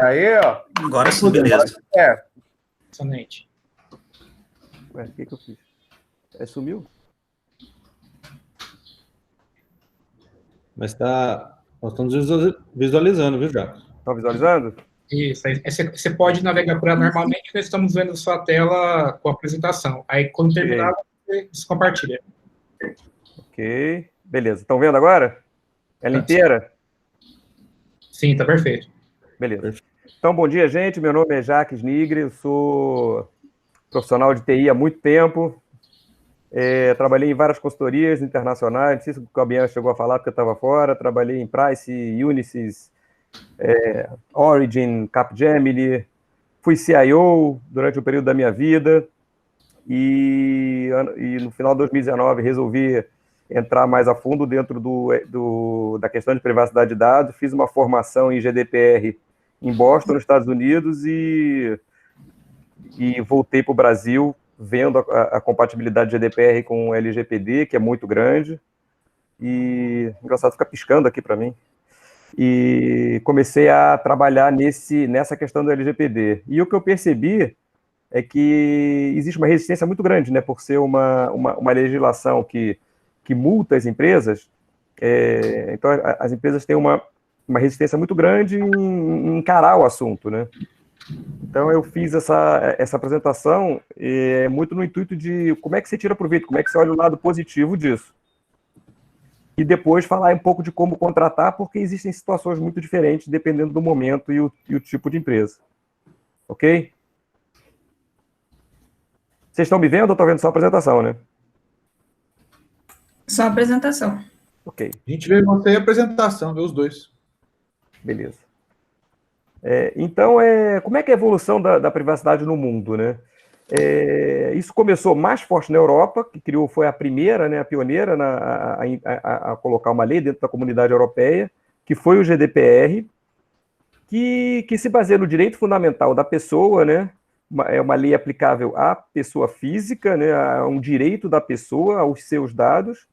Aí, ó. Agora sim, beleza. Excelente. Ué, o que eu fiz? Sumiu? Mas nós estamos visualizando, viu, Jacques? Tá visualizando? Isso. Aí você pode navegar por ela normalmente, nós estamos vendo sua tela com a apresentação. Aí, quando terminar, você descompartilha. Ok. Beleza. Estão vendo agora? Ela inteira? Sim, tá perfeito. Beleza. Então, bom dia, gente. Meu nome é Jacques Nigre, eu sou profissional de TI há muito tempo. Trabalhei em várias consultorias internacionais, não sei se o Cabian chegou a falar porque eu estava fora. Trabalhei em Price, Unisys, Origin, Capgemini. Fui CIO durante o período da minha vida e no final de 2019 resolvi entrar mais a fundo dentro da questão de privacidade de dados. Fiz uma formação em GDPR em Boston, nos Estados Unidos, e voltei para o Brasil vendo a compatibilidade de GDPR com o LGPD, que é muito grande. E engraçado, fica piscando aqui para mim. E comecei a trabalhar nessa questão do LGPD. E o que eu percebi é que existe uma resistência muito grande, né, por ser uma legislação que multa as empresas. Então, as empresas têm uma resistência muito grande em encarar o assunto, né? Então, eu fiz essa apresentação muito no intuito de como é que você tira proveito, como é que você olha o lado positivo disso. E depois falar um pouco de como contratar, porque existem situações muito diferentes dependendo do momento e o tipo de empresa. Ok? Vocês estão me vendo ou estão vendo só a apresentação, né? Só a apresentação. Ok. A gente vê você e a apresentação, vê os dois. Beleza. Então, como é que é a evolução da privacidade no mundo, né? Isso começou mais forte na Europa, que foi a primeira, né, a pioneira a colocar uma lei dentro da comunidade europeia, que foi o GDPR, que se baseia no direito fundamental da pessoa, né? É uma lei aplicável à pessoa física, né, a um direito da pessoa aos seus dados,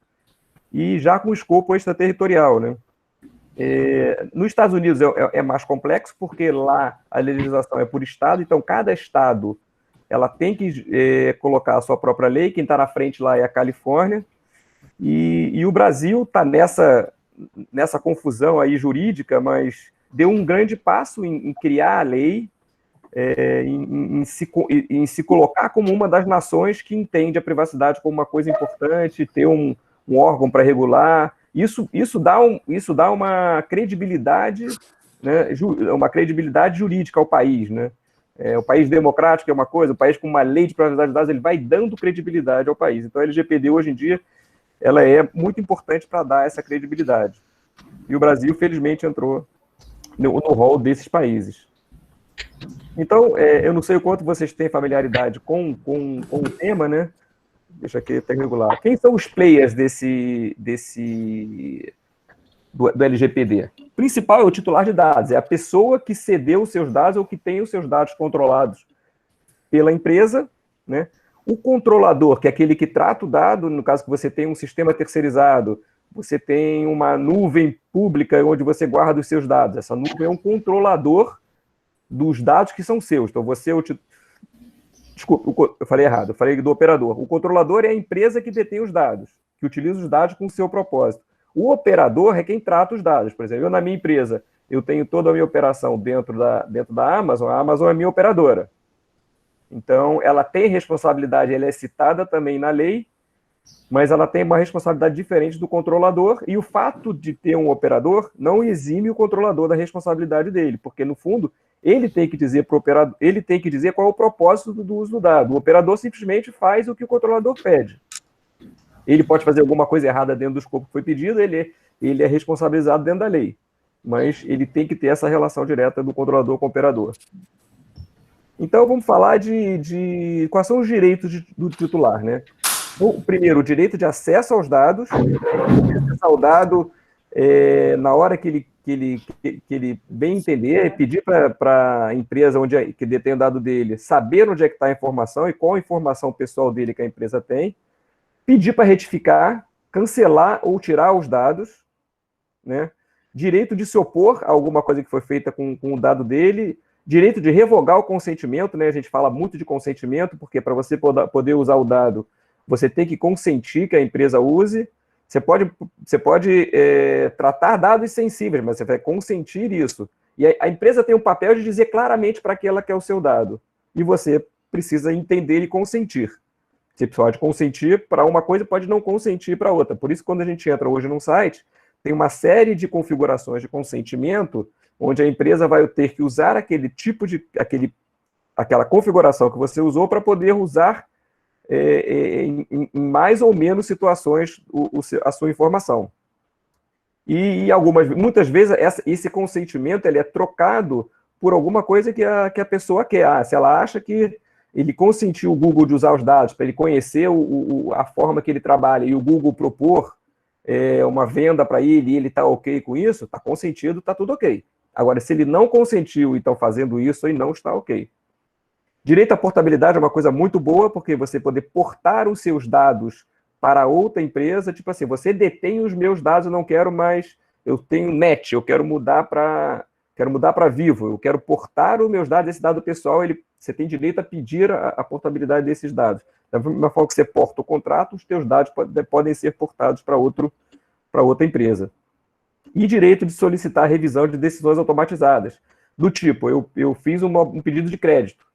e já com escopo extraterritorial, né? Nos Estados Unidos é mais complexo, porque lá a legislação é por estado, então cada estado ela tem que colocar a sua própria lei. Quem está na frente lá é a Califórnia, e o Brasil está nessa confusão aí jurídica, mas deu um grande passo em criar a lei, em se colocar como uma das nações que entende a privacidade como uma coisa importante, ter um órgão para regular. Isso dá uma credibilidade, né, uma credibilidade jurídica ao país, né? O país democrático é uma coisa, o país com uma lei de privacidade de dados, ele vai dando credibilidade ao país. Então, a LGPD, hoje em dia, ela é muito importante para dar essa credibilidade. E o Brasil, felizmente, entrou no rol desses países. Então, eu não sei o quanto vocês têm familiaridade com o tema, né? Deixa aqui até regular. Quem são os players do LGPD? O principal é o titular de dados, é a pessoa que cedeu os seus dados ou que tem os seus dados controlados pela empresa, né? O controlador, que é aquele que trata o dado, no caso que você tem um sistema terceirizado, você tem uma nuvem pública onde você guarda os seus dados. Essa nuvem é um controlador dos dados que são seus. Então, Desculpa, eu falei errado, eu falei do operador. O controlador é a empresa que detém os dados, que utiliza os dados com o seu propósito. O operador é quem trata os dados. Por exemplo, eu na minha empresa, eu tenho toda a minha operação dentro da Amazon, a Amazon é minha operadora. Então, ela tem responsabilidade, ela é citada também na lei, mas ela tem uma responsabilidade diferente do controlador, e o fato de ter um operador não exime o controlador da responsabilidade dele, porque, no fundo, ele tem que dizer para o operador, ele tem que dizer qual é o propósito do uso do dado. O operador simplesmente faz o que o controlador pede. Ele pode fazer alguma coisa errada dentro do escopo que foi pedido, ele é responsabilizado dentro da lei, mas ele tem que ter essa relação direta do controlador com o operador. Então, vamos falar de quais são os direitos do titular, né? O primeiro, o direito de acesso aos dados, acessar o dado na hora que ele bem entender, pedir para a empresa que detém o dado dele saber onde é que está a informação e qual a informação pessoal dele que a empresa tem, pedir para retificar, cancelar ou tirar os dados, né? direito de se opor a alguma coisa que foi feita com o dado dele, direito de revogar o consentimento, né? A gente fala muito de consentimento, porque para você poder usar o dado, você tem que consentir que a empresa use. Você pode tratar dados sensíveis, mas você vai consentir isso. E a empresa tem um papel de dizer claramente para que ela quer o seu dado. E você precisa entender e consentir. Você pode consentir para uma coisa e pode não consentir para outra. Por isso, quando a gente entra hoje num site, tem uma série de configurações de consentimento, onde a empresa vai ter que usar aquela configuração que você usou para poder usar em mais ou menos situações a sua informação. E muitas vezes esse consentimento ele é trocado por alguma coisa que a pessoa quer. Se ela acha que ele consentiu o Google de usar os dados para ele conhecer a forma que ele trabalha e o Google propor uma venda para ele e ele está ok com isso, está consentido, está tudo ok. Agora, se ele não consentiu e estão fazendo isso, aí não está ok. Direito à portabilidade é uma coisa muito boa, porque você poder portar os seus dados para outra empresa, tipo assim, você detém os meus dados, eu não quero mais, eu tenho NET, eu quero mudar para Vivo, eu quero portar os meus dados, esse dado pessoal, você tem direito a pedir a portabilidade desses dados. Da mesma forma que você porta o contrato, os teus dados podem ser portados para outra empresa. E direito de solicitar revisão de decisões automatizadas, do tipo, eu fiz um pedido de crédito,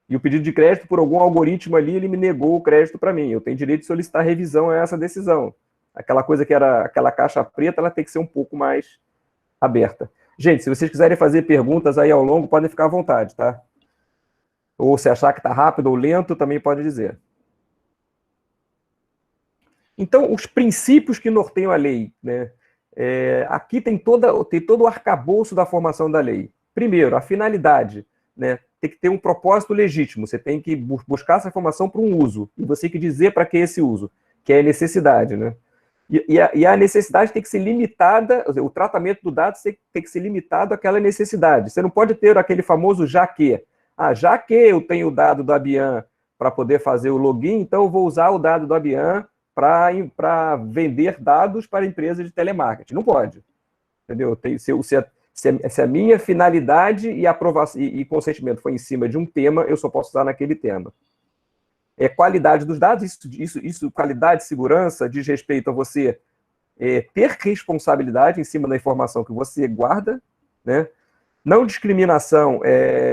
e o pedido de crédito, por algum algoritmo ali, ele me negou o crédito para mim. Eu tenho direito de solicitar revisão a essa decisão. Aquela coisa que era aquela caixa preta, ela tem que ser um pouco mais aberta. Gente, se vocês quiserem fazer perguntas aí ao longo, podem ficar à vontade, tá? Ou se achar que está rápido ou lento, também pode dizer. Então, os princípios que norteiam a lei, né? Aqui tem todo o arcabouço da formação da lei. Primeiro, a finalidade, né? Tem que ter um propósito legítimo, você tem que buscar essa informação para um uso, e você tem que dizer para que esse uso, que é a necessidade, né? E a necessidade tem que ser limitada, o tratamento do dado tem que ser limitado àquela necessidade. Você não pode ter aquele famoso já que. Já que eu tenho o dado do Abian para poder fazer o login, então eu vou usar o dado do Abian para vender dados para empresas de telemarketing. Não pode. Entendeu? Se a minha finalidade e aprovação e consentimento foi em cima de um tema, eu só posso usar naquele tema. Qualidade dos dados, isso, qualidade e segurança diz respeito a você ter responsabilidade em cima da informação que você guarda, né? Não discriminação,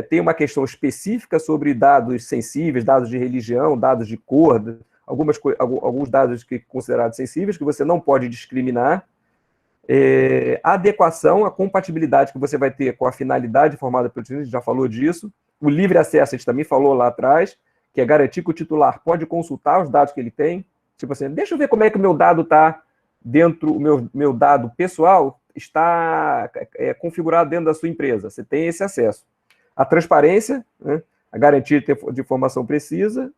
tem uma questão específica sobre dados sensíveis, dados de religião, dados de cor, alguns dados considerados sensíveis, que você não pode discriminar. Adequação, a compatibilidade que você vai ter com a finalidade formada pelo titular, a gente já falou disso. O livre acesso, a gente também falou lá atrás, que é garantir que o titular pode consultar os dados que ele tem. Tipo assim, deixa eu ver como é que o meu dado está dentro, o meu dado pessoal está configurado dentro da sua empresa. Você tem esse acesso. A transparência, né, a garantia de informação precisa,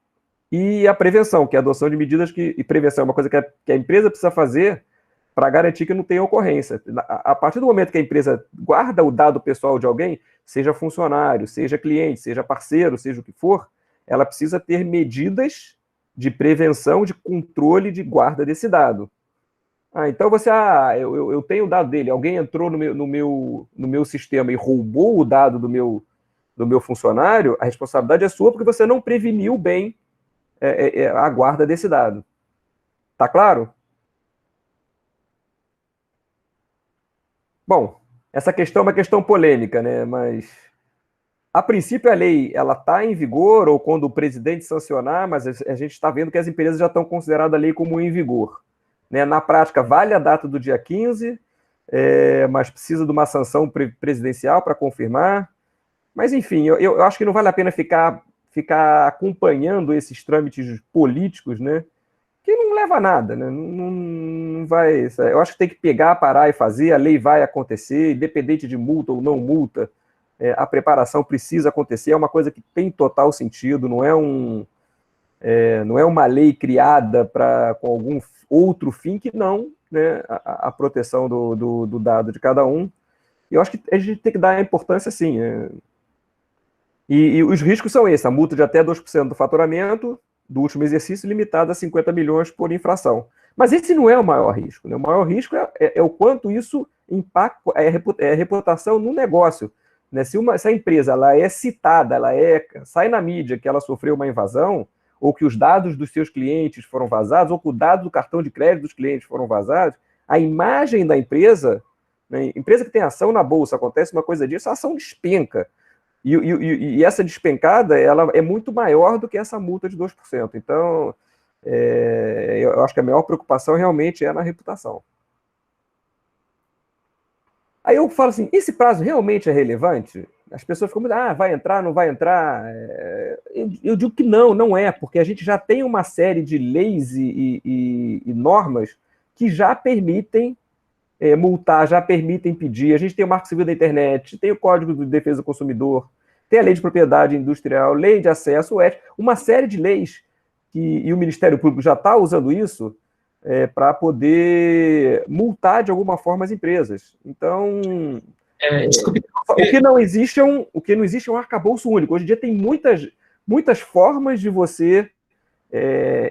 e a prevenção, que é a adoção de medidas e prevenção é uma coisa que a empresa precisa fazer para garantir que não tenha ocorrência. A partir do momento que a empresa guarda o dado pessoal de alguém, seja funcionário, seja cliente, seja parceiro, seja o que for, ela precisa ter medidas de prevenção, de controle, de guarda desse dado. Então eu tenho o dado dele, alguém entrou no meu sistema e roubou o dado do meu funcionário, a responsabilidade é sua porque você não preveniu bem a guarda desse dado. Tá claro? Bom, essa questão é uma questão polêmica, né? Mas, a princípio, a lei está em vigor, ou quando o presidente sancionar, mas a gente está vendo que as empresas já estão considerando a lei como em vigor. Né? Na prática, vale a data do dia 15, mas precisa de uma sanção presidencial para confirmar. Mas, enfim, eu acho que não vale a pena ficar acompanhando esses trâmites políticos, né? Que não leva a nada, né? Não vai. Eu acho que tem que pegar, parar e fazer, a lei vai acontecer, independente de multa ou não multa, a preparação precisa acontecer, é uma coisa que tem total sentido, não é uma lei criada com algum outro fim que não, né, a proteção do dado de cada um. E eu acho que a gente tem que dar a importância, sim. E os riscos são esses, a multa de até 2% do faturamento do último exercício, limitado a 50 milhões por infração. Mas esse não é o maior risco, né? O maior risco é o quanto isso impacto, é reputação no negócio. Né? Se a empresa ela é citada, sai na mídia que ela sofreu uma invasão, ou que os dados dos seus clientes foram vazados, ou que os dados do cartão de crédito dos clientes foram vazados, a imagem da empresa, né, empresa que tem ação na bolsa, acontece uma coisa disso, a ação despenca. E essa despencada ela é muito maior do que essa multa de 2%. Então, eu acho que a maior preocupação realmente é na reputação. Aí eu falo assim, esse prazo realmente é relevante? As pessoas ficam, vai entrar, não vai entrar? Eu digo que não é, porque a gente já tem uma série de leis e normas que já permitem multar, já permitem pedir. A gente tem o Marco Civil da Internet, tem o Código de Defesa do Consumidor, tem a Lei de Propriedade Industrial, Lei de Acesso Ético, uma série de leis e o Ministério Público já está usando isso para poder multar de alguma forma as empresas. Então, Desculpe. o que não existe é um arcabouço único. Hoje em dia tem muitas formas de você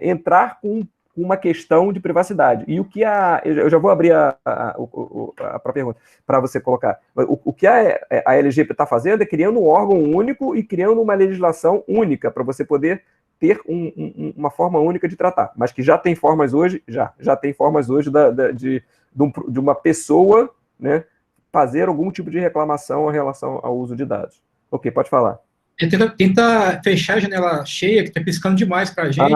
entrar com uma questão de privacidade. E o que eu já vou abrir para pergunta, para você colocar. O que a LGPD está fazendo é criando um órgão único e criando uma legislação única para você poder ter uma forma única de tratar, mas que já tem formas hoje, já tem formas hoje de uma pessoa, né, fazer algum tipo de reclamação em relação ao uso de dados. Ok, pode falar. Tenta fechar a janela cheia, que está piscando demais para a gente.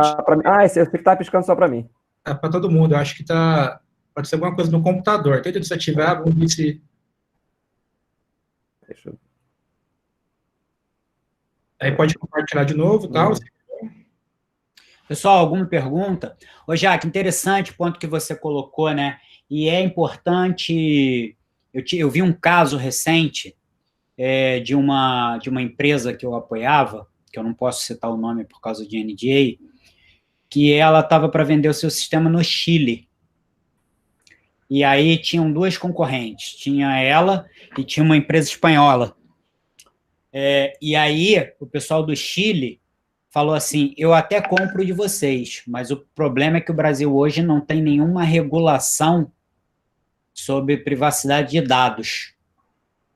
Esse aqui está piscando só para mim. Para todo mundo, eu acho que pode ser alguma coisa no computador. Tenta desativar, vamos ver se... Deixa eu... Aí pode compartilhar de novo e tal. Pessoal, alguma pergunta? Ô, Jaque, interessante o ponto que você colocou, né? E é importante... Eu vi um caso recente de uma empresa que eu apoiava, que eu não posso citar o nome por causa de NDA, que ela estava para vender o seu sistema no Chile. E aí tinham duas concorrentes, tinha ela e tinha uma empresa espanhola. E aí o pessoal do Chile falou assim, eu até compro de vocês, mas o problema é que o Brasil hoje não tem nenhuma regulação sobre privacidade de dados.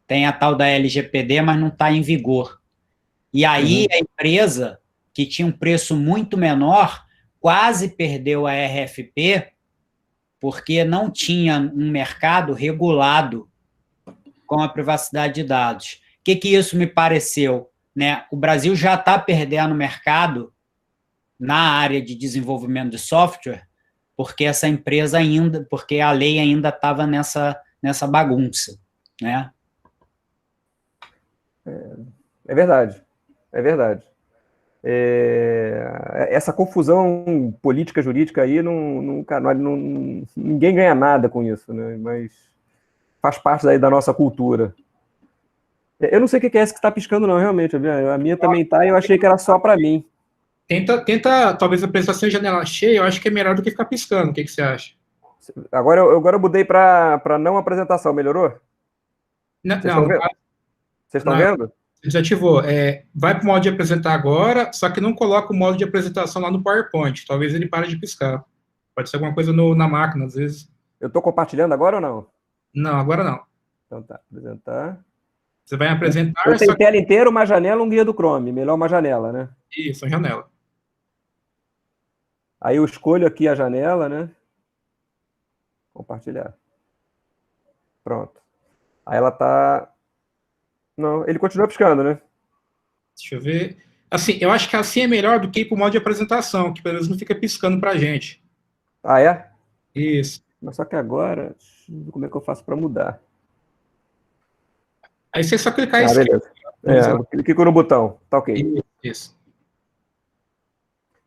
Tem a tal da LGPD, mas não está em vigor. E aí a empresa, que tinha um preço muito menor, quase perdeu a RFP, porque não tinha um mercado regulado com a privacidade de dados. O que isso me pareceu? Né? O Brasil já está perdendo mercado na área de desenvolvimento de software, porque essa empresa porque a lei ainda estava nessa bagunça, né? É verdade. Essa confusão política jurídica aí ninguém ganha nada com isso, né? Mas faz parte aí da nossa cultura. Eu não sei o que é esse que está piscando, não, realmente. A minha também está, e eu achei que era só para mim. Tenta, talvez a apresentação em janela cheia, eu acho que é melhor do que ficar piscando. O que você acha? Agora eu mudei para não apresentação, melhorou? Vocês estão vendo? Desativou. Vai para o modo de apresentar agora, só que não coloca o modo de apresentação lá no PowerPoint. Talvez ele pare de piscar. Pode ser alguma coisa na máquina, às vezes. Eu estou compartilhando agora ou não? Não, agora não. Então tá, apresentar. Você vai apresentar... Eu tenho tela inteira, uma janela, um guia do Chrome. Melhor uma janela, né? Isso, uma janela. Aí eu escolho aqui a janela, né? Compartilhar. Pronto. Aí ela tá... Não, ele continua piscando, né? Deixa eu ver. Assim, eu acho que assim é melhor do que ir para o modo de apresentação, que pelo menos não fica piscando para a gente. Ah, é? Isso. Mas só que agora, como é que eu faço para mudar? Aí você só clicar em esquerda. Beleza. Clico no botão, tá ok. Isso.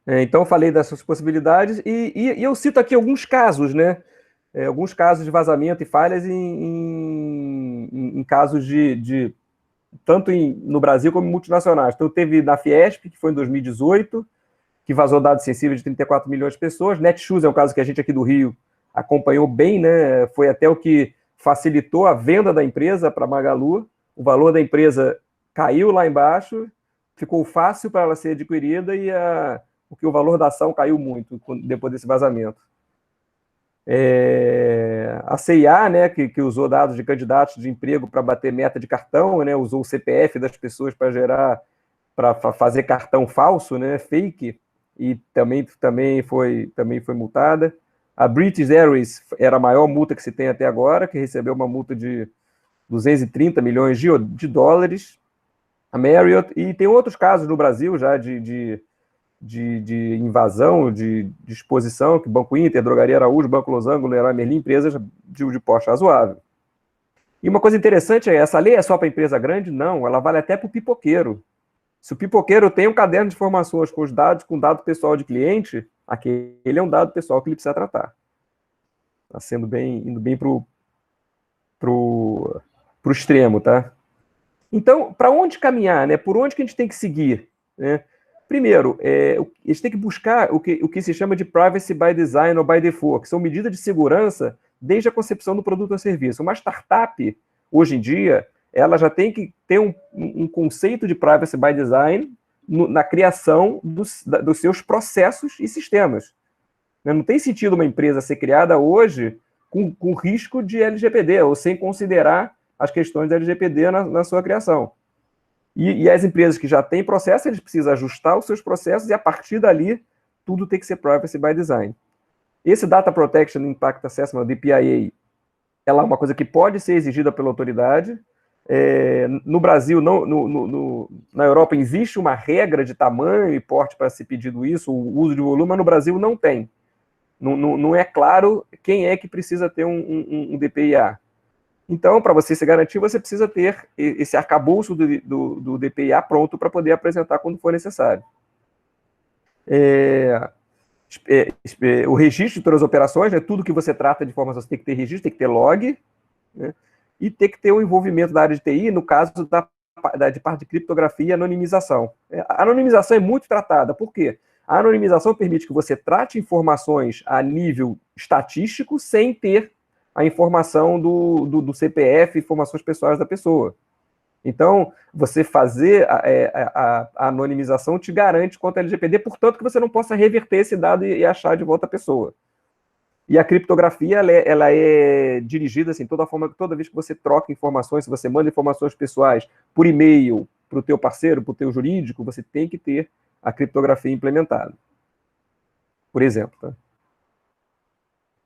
Então eu falei dessas possibilidades e eu cito aqui alguns casos, né? Alguns casos de vazamento e falhas em casos tanto no Brasil como multinacionais. Então, teve na Fiesp, que foi em 2018, que vazou dados sensíveis de 34 milhões de pessoas. Netshoes é um caso que a gente aqui do Rio acompanhou bem, né? Foi até o que facilitou a venda da empresa para a Magalu. O valor da empresa caiu lá embaixo, ficou fácil para ela ser adquirida e o valor da ação caiu muito depois desse vazamento. A CIA, né, que usou dados de candidatos de emprego para bater meta de cartão, né, usou o CPF das pessoas para fazer cartão falso, né, fake, e também foi multada. A British Airways era a maior multa que se tem até agora, que recebeu uma multa de 230 milhões de dólares. A Marriott, e tem outros casos no Brasil já de invasão, de exposição, que Banco Inter, Drogaria Araújo, Banco Los Angeles, Leroy Merlin, empresas de porte razoável. E uma coisa interessante essa lei é só para empresa grande? Não, ela vale até para o pipoqueiro. Se o pipoqueiro tem um caderno de informações com os dados, com dado pessoal de cliente, aquele é um dado pessoal que ele precisa tratar. Está indo bem pro extremo, tá? Então, para onde caminhar, né? Por onde que a gente tem que seguir, né? Primeiro, a gente tem que buscar o que se chama de privacy by design ou by default, que são medidas de segurança desde a concepção do produto ou serviço. Uma startup, hoje em dia, ela já tem que ter um conceito de privacy by design na criação dos seus processos e sistemas. Não tem sentido uma empresa ser criada hoje com risco de LGPD, ou sem considerar as questões da LGPD na sua criação. E as empresas que já têm processo, eles precisam ajustar os seus processos e, a partir dali, tudo tem que ser privacy by design. Esse Data Protection Impact Assessment, DPIA, ela é uma coisa que pode ser exigida pela autoridade. No Brasil, na Europa, existe uma regra de tamanho e porte para ser pedido isso, o uso de volume, mas no Brasil não tem. Não é claro quem é que precisa ter um DPIA. Então, para você se garantir, você precisa ter esse arcabouço do DPIA pronto para poder apresentar quando for necessário. O registro de todas as operações, né, tudo que você trata de informação, você tem que ter registro, tem que ter log, né, e tem que ter o envolvimento da área de TI, no caso de parte de criptografia e anonimização. A anonimização é muito tratada, por quê? A anonimização permite que você trate informações a nível estatístico sem ter a informação do CPF, informações pessoais da pessoa. Então, você fazer a anonimização te garante contra a LGPD, portanto que você não possa reverter esse dado e achar de volta a pessoa. E a criptografia, ela é dirigida assim, toda vez que você troca informações, se você manda informações pessoais por e-mail para o teu parceiro, para o teu jurídico, você tem que ter a criptografia implementada. Por exemplo, tá?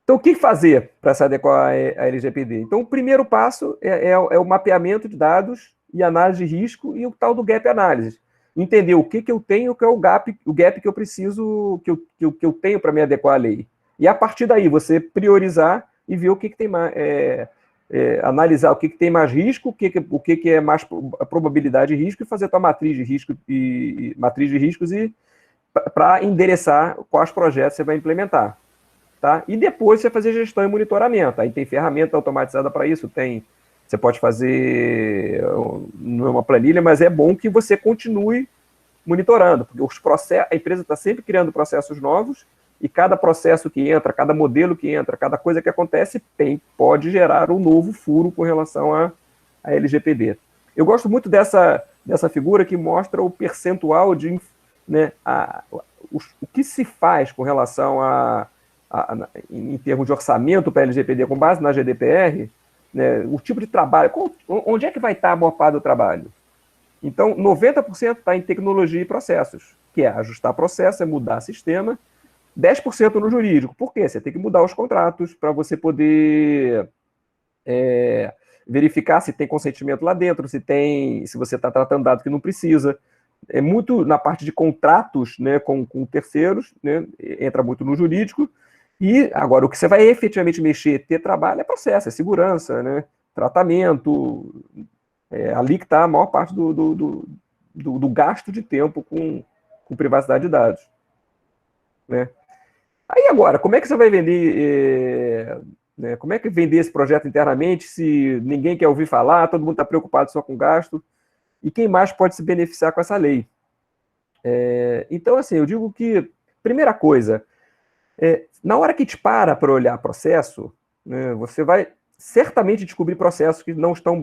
Então, o que fazer para se adequar à LGPD? Então, o primeiro passo é o mapeamento de dados e análise de risco e o tal do gap analysis. Entender o que eu tenho, o que é o gap que eu preciso, que eu tenho para me adequar à lei. E, a partir daí, você priorizar e ver o que tem mais... analisar o que tem mais risco, o que é mais a probabilidade de risco e fazer a tua matriz de riscos e para endereçar quais projetos você vai implementar. Tá? E depois você fazer gestão e monitoramento. Aí tem ferramenta automatizada para isso, você pode fazer uma planilha, mas é bom que você continue monitorando, porque a empresa está sempre criando processos novos e cada processo que entra, cada modelo que entra, cada coisa que acontece pode gerar um novo furo com relação à LGPD. Eu gosto muito dessa figura que mostra o percentual de, né, o que se faz com relação em termos de orçamento para a LGPD com base na GDPR, né, o tipo de trabalho, onde é que vai estar a maior parte do trabalho? Então, 90% está em tecnologia e processos, que é ajustar processo, é mudar sistema, 10% no jurídico. Por quê? Você tem que mudar os contratos para você poder verificar se tem consentimento lá dentro, se você está tratando dado que não precisa. É muito na parte de contratos, né, com terceiros, né, entra muito no jurídico. E agora, o que você vai efetivamente mexer, ter trabalho, é processo, é segurança, né, tratamento. Ali que está a maior parte do gasto de tempo com privacidade de dados. Né? Aí agora, como é que você vai vender, né, como é que vender esse projeto internamente se ninguém quer ouvir falar, todo mundo está preocupado só com gasto? E quem mais pode se beneficiar com essa lei? Então, assim, eu digo que, primeira coisa, na hora que te para olhar processo, né, você vai certamente descobrir processos que não estão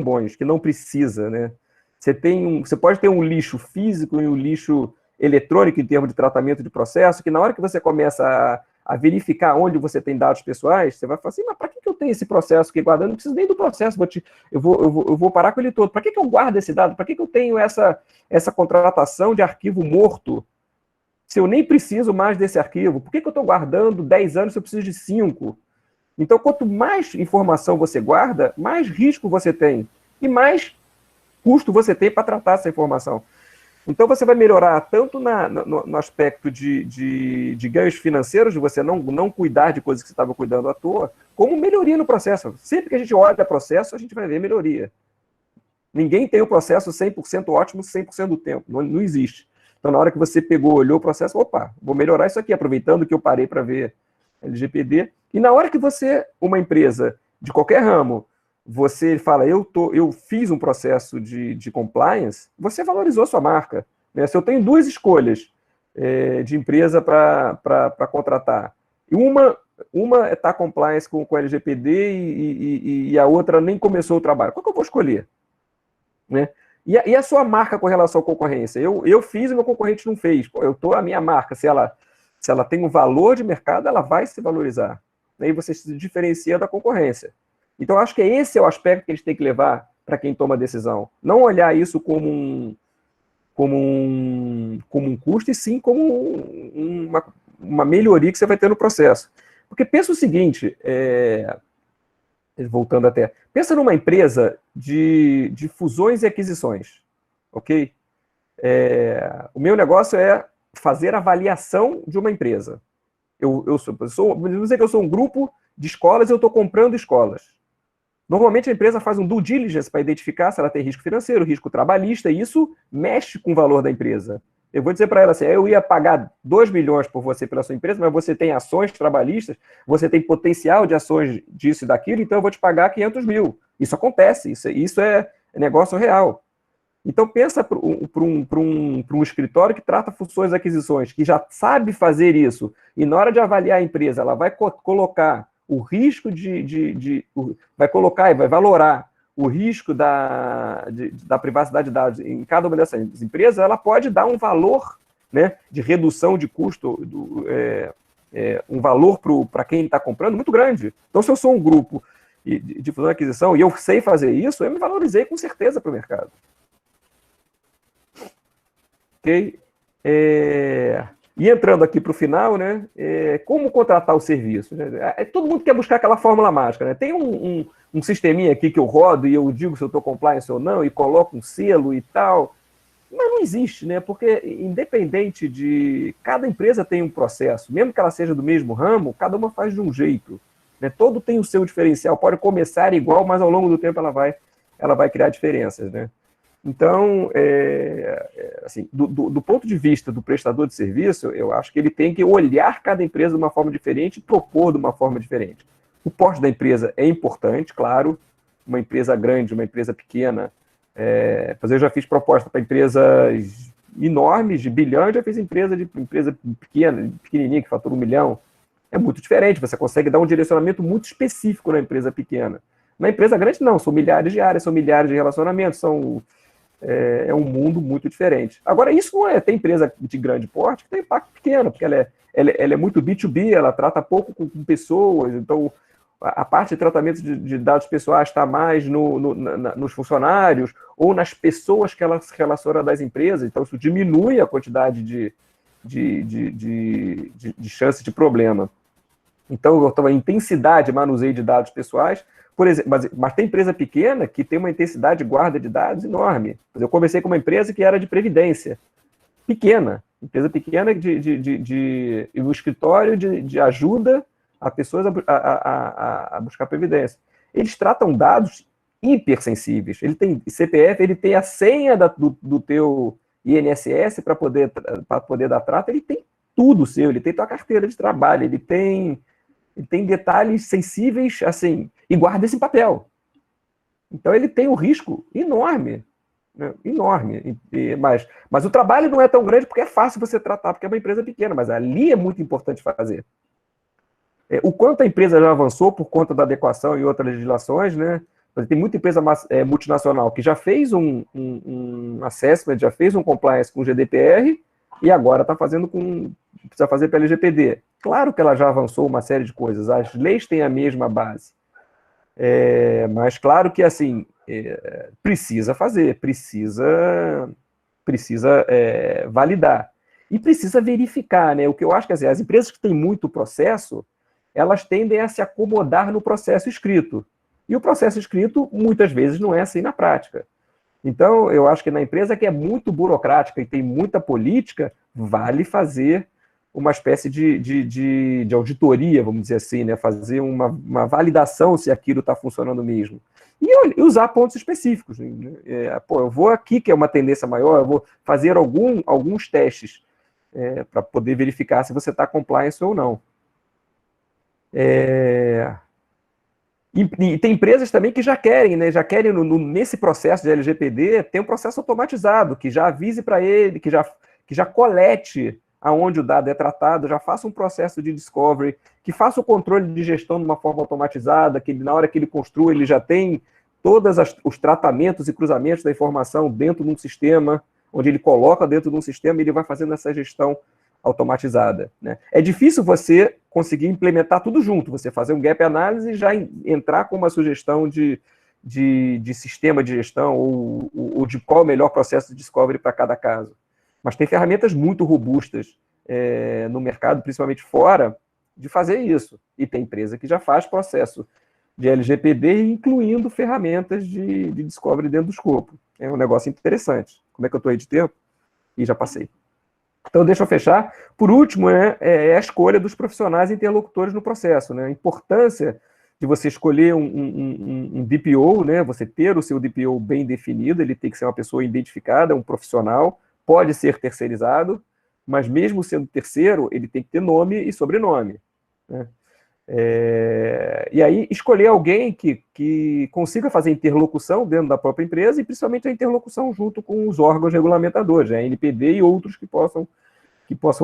bons, que não precisa. Né? Você pode ter um lixo físico e um lixo eletrônico em termos de tratamento de processo, que na hora que você começa a verificar onde você tem dados pessoais, você vai falar assim, mas para que eu tenho esse processo aqui guardando? Eu não preciso nem do processo, eu vou parar com ele todo. Para que eu guardo esse dado? Para que eu tenho essa contratação de arquivo morto, se eu nem preciso mais desse arquivo? Por que eu estou guardando 10 anos se eu preciso de 5? Então, quanto mais informação você guarda, mais risco você tem e mais custo você tem para tratar essa informação. Então, você vai melhorar tanto no aspecto de ganhos financeiros, de você não cuidar de coisas que você estava cuidando à toa, como melhoria no processo. Sempre que a gente olha o processo, a gente vai ver melhoria. Ninguém tem o processo 100% ótimo 100% do tempo. Não existe. Então, na hora que você pegou, olhou o processo, opa, vou melhorar isso aqui, aproveitando que eu parei para ver LGPD. E na hora que você, uma empresa de qualquer ramo, você fala, eu fiz um processo de compliance, você valorizou a sua marca. Né? Se eu tenho 2 escolhas de empresa para contratar, e uma está compliance com LGPD e a outra nem começou o trabalho, qual que eu vou escolher? Né? E a sua marca com relação à concorrência? Eu fiz e meu concorrente não fez. Pô, a minha marca, se ela tem um valor de mercado, ela vai se valorizar. Aí você se diferencia da concorrência. Então, acho que esse é o aspecto que eles têm que levar para quem toma a decisão. Não olhar isso como um custo, e sim como uma melhoria que você vai ter no processo. Porque pensa o seguinte, voltando até, pensa numa empresa de fusões e aquisições, ok? O meu negócio é fazer avaliação de uma empresa. Vamos dizer que eu sou um grupo de escolas e eu estou comprando escolas. Normalmente a empresa faz um due diligence para identificar se ela tem risco financeiro, risco trabalhista, e isso mexe com o valor da empresa. Eu vou dizer para ela assim, eu ia pagar 2 milhões por você pela sua empresa, mas você tem ações trabalhistas, você tem potencial de ações disso e daquilo, então eu vou te pagar 500 mil. Isso acontece, isso é negócio real. Então pensa para um escritório que trata fusões e aquisições, que já sabe fazer isso, e na hora de avaliar a empresa, ela vai colocar o risco vai colocar e vai valorar o risco da privacidade de dados em cada uma dessas empresas, ela pode dar um valor, né, de redução de custo, um valor para quem está comprando muito grande. Então, se eu sou um grupo de fusão e aquisição e eu sei fazer isso, eu me valorizei com certeza para o mercado. Ok? E entrando aqui para o final, né, como contratar o serviço? Né? Todo mundo quer buscar aquela fórmula mágica. Né? Tem um sisteminha aqui que eu rodo e eu digo se eu estou compliance ou não, e coloco um selo e tal. Mas não existe, né? Porque independente de... Cada empresa tem um processo. Mesmo que ela seja do mesmo ramo, cada uma faz de um jeito. Né? Todo tem o seu diferencial. Pode começar igual, mas ao longo do tempo ela vai criar diferenças, né? Então, assim, do ponto de vista do prestador de serviço, eu acho que ele tem que olhar cada empresa de uma forma diferente e propor de uma forma diferente. O porte da empresa é importante, claro, uma empresa grande, uma empresa pequena. Eu já fiz proposta para empresas enormes, de bilhão, já fiz empresa pequena, pequenininha, que fatura 1 milhão. É muito diferente, você consegue dar um direcionamento muito específico na empresa pequena. Na empresa grande, não, são milhares de áreas, são milhares de relacionamentos, é um mundo muito diferente. Agora, isso não tem empresa de grande porte que tem impacto pequeno, porque ela é muito B2B, ela trata pouco com pessoas, então a parte de tratamento de dados pessoais está mais nos funcionários ou nas pessoas que ela se relaciona das empresas, então isso diminui a quantidade de chance de problema. Então, a intensidade de manuseio de dados pessoais, por exemplo, mas tem empresa pequena que tem uma intensidade de guarda de dados enorme. Eu conversei com uma empresa que era de previdência, pequena, empresa pequena de um escritório de ajuda a pessoas a buscar previdência. Eles tratam dados hipersensíveis. Ele tem CPF, ele tem a senha do teu INSS para poder dar trato, ele tem tudo seu, ele tem tua carteira de trabalho, ele tem detalhes sensíveis, assim, e guarda esse papel. Então, ele tem um risco enorme, né? Enorme. Mas o trabalho não é tão grande porque é fácil você tratar, porque é uma empresa pequena, mas ali é muito importante fazer. O quanto a empresa já avançou por conta da adequação e outras legislações, né? Tem muita empresa multinacional que já fez um assessment, já fez um compliance com o GDPR e agora está fazendo precisa fazer pela LGPD. Claro que ela já avançou uma série de coisas, as leis têm a mesma base. Mas claro que, assim, precisa fazer, precisa validar. E precisa verificar, né? O que eu acho que assim, as empresas que têm muito processo, elas tendem a se acomodar no processo escrito. E o processo escrito, muitas vezes, não é assim na prática. Então, eu acho que na empresa que é muito burocrática e tem muita política, vale fazer uma espécie de auditoria, vamos dizer assim, né? Fazer uma validação se aquilo está funcionando mesmo. E usar pontos específicos. Né? Eu vou aqui, que é uma tendência maior, eu vou fazer alguns testes para poder verificar se você está compliance ou não. E tem empresas também que já querem, né? Já querem, nesse processo de LGPD, ter um processo automatizado, que já avise para ele, que já colete aonde o dado é tratado, já faça um processo de discovery, que faça o controle de gestão de uma forma automatizada, que na hora que ele construa, ele já tem todos os tratamentos e cruzamentos da informação dentro de um sistema, onde ele coloca dentro de um sistema e ele vai fazendo essa gestão automatizada. Né? É difícil você conseguir implementar tudo junto, você fazer um gap analysis e já entrar com uma sugestão de sistema de gestão ou de qual é o melhor processo de discovery para cada caso. Mas tem ferramentas muito robustas no mercado, principalmente fora, de fazer isso. E tem empresa que já faz processo de LGPD, incluindo ferramentas de discovery dentro do escopo. É um negócio interessante. Como é que eu estou aí de tempo? E já passei. Então, deixa eu fechar. Por último, é a escolha dos profissionais interlocutores no processo. Né? A importância de você escolher um DPO, né? Você ter o seu DPO bem definido, ele tem que ser uma pessoa identificada, um profissional, pode ser terceirizado, mas mesmo sendo terceiro, ele tem que ter nome e sobrenome. Né? E aí, escolher alguém que consiga fazer interlocução dentro da própria empresa e principalmente a interlocução junto com os órgãos regulamentadores, a NPD e outros que possam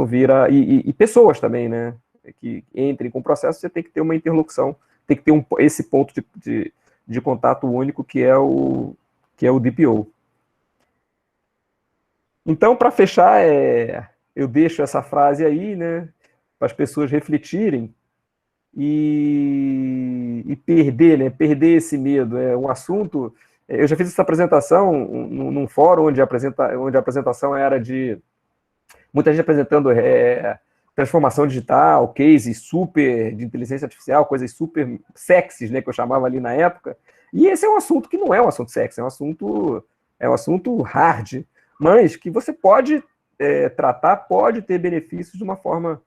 vir e pessoas também, né? Que entrem com o processo, você tem que ter uma interlocução, tem que ter esse ponto de contato único que é o DPO. Então, para fechar, eu deixo essa frase aí, né, para as pessoas refletirem e perder esse medo. É um assunto... Eu já fiz essa apresentação num fórum onde a apresentação era de... Muita gente apresentando transformação digital, cases super de inteligência artificial, coisas super sexys, né, que eu chamava ali na época. E esse é um assunto que não é um assunto sexy, é um assunto hard, mas que você pode tratar, pode ter benefícios de uma forma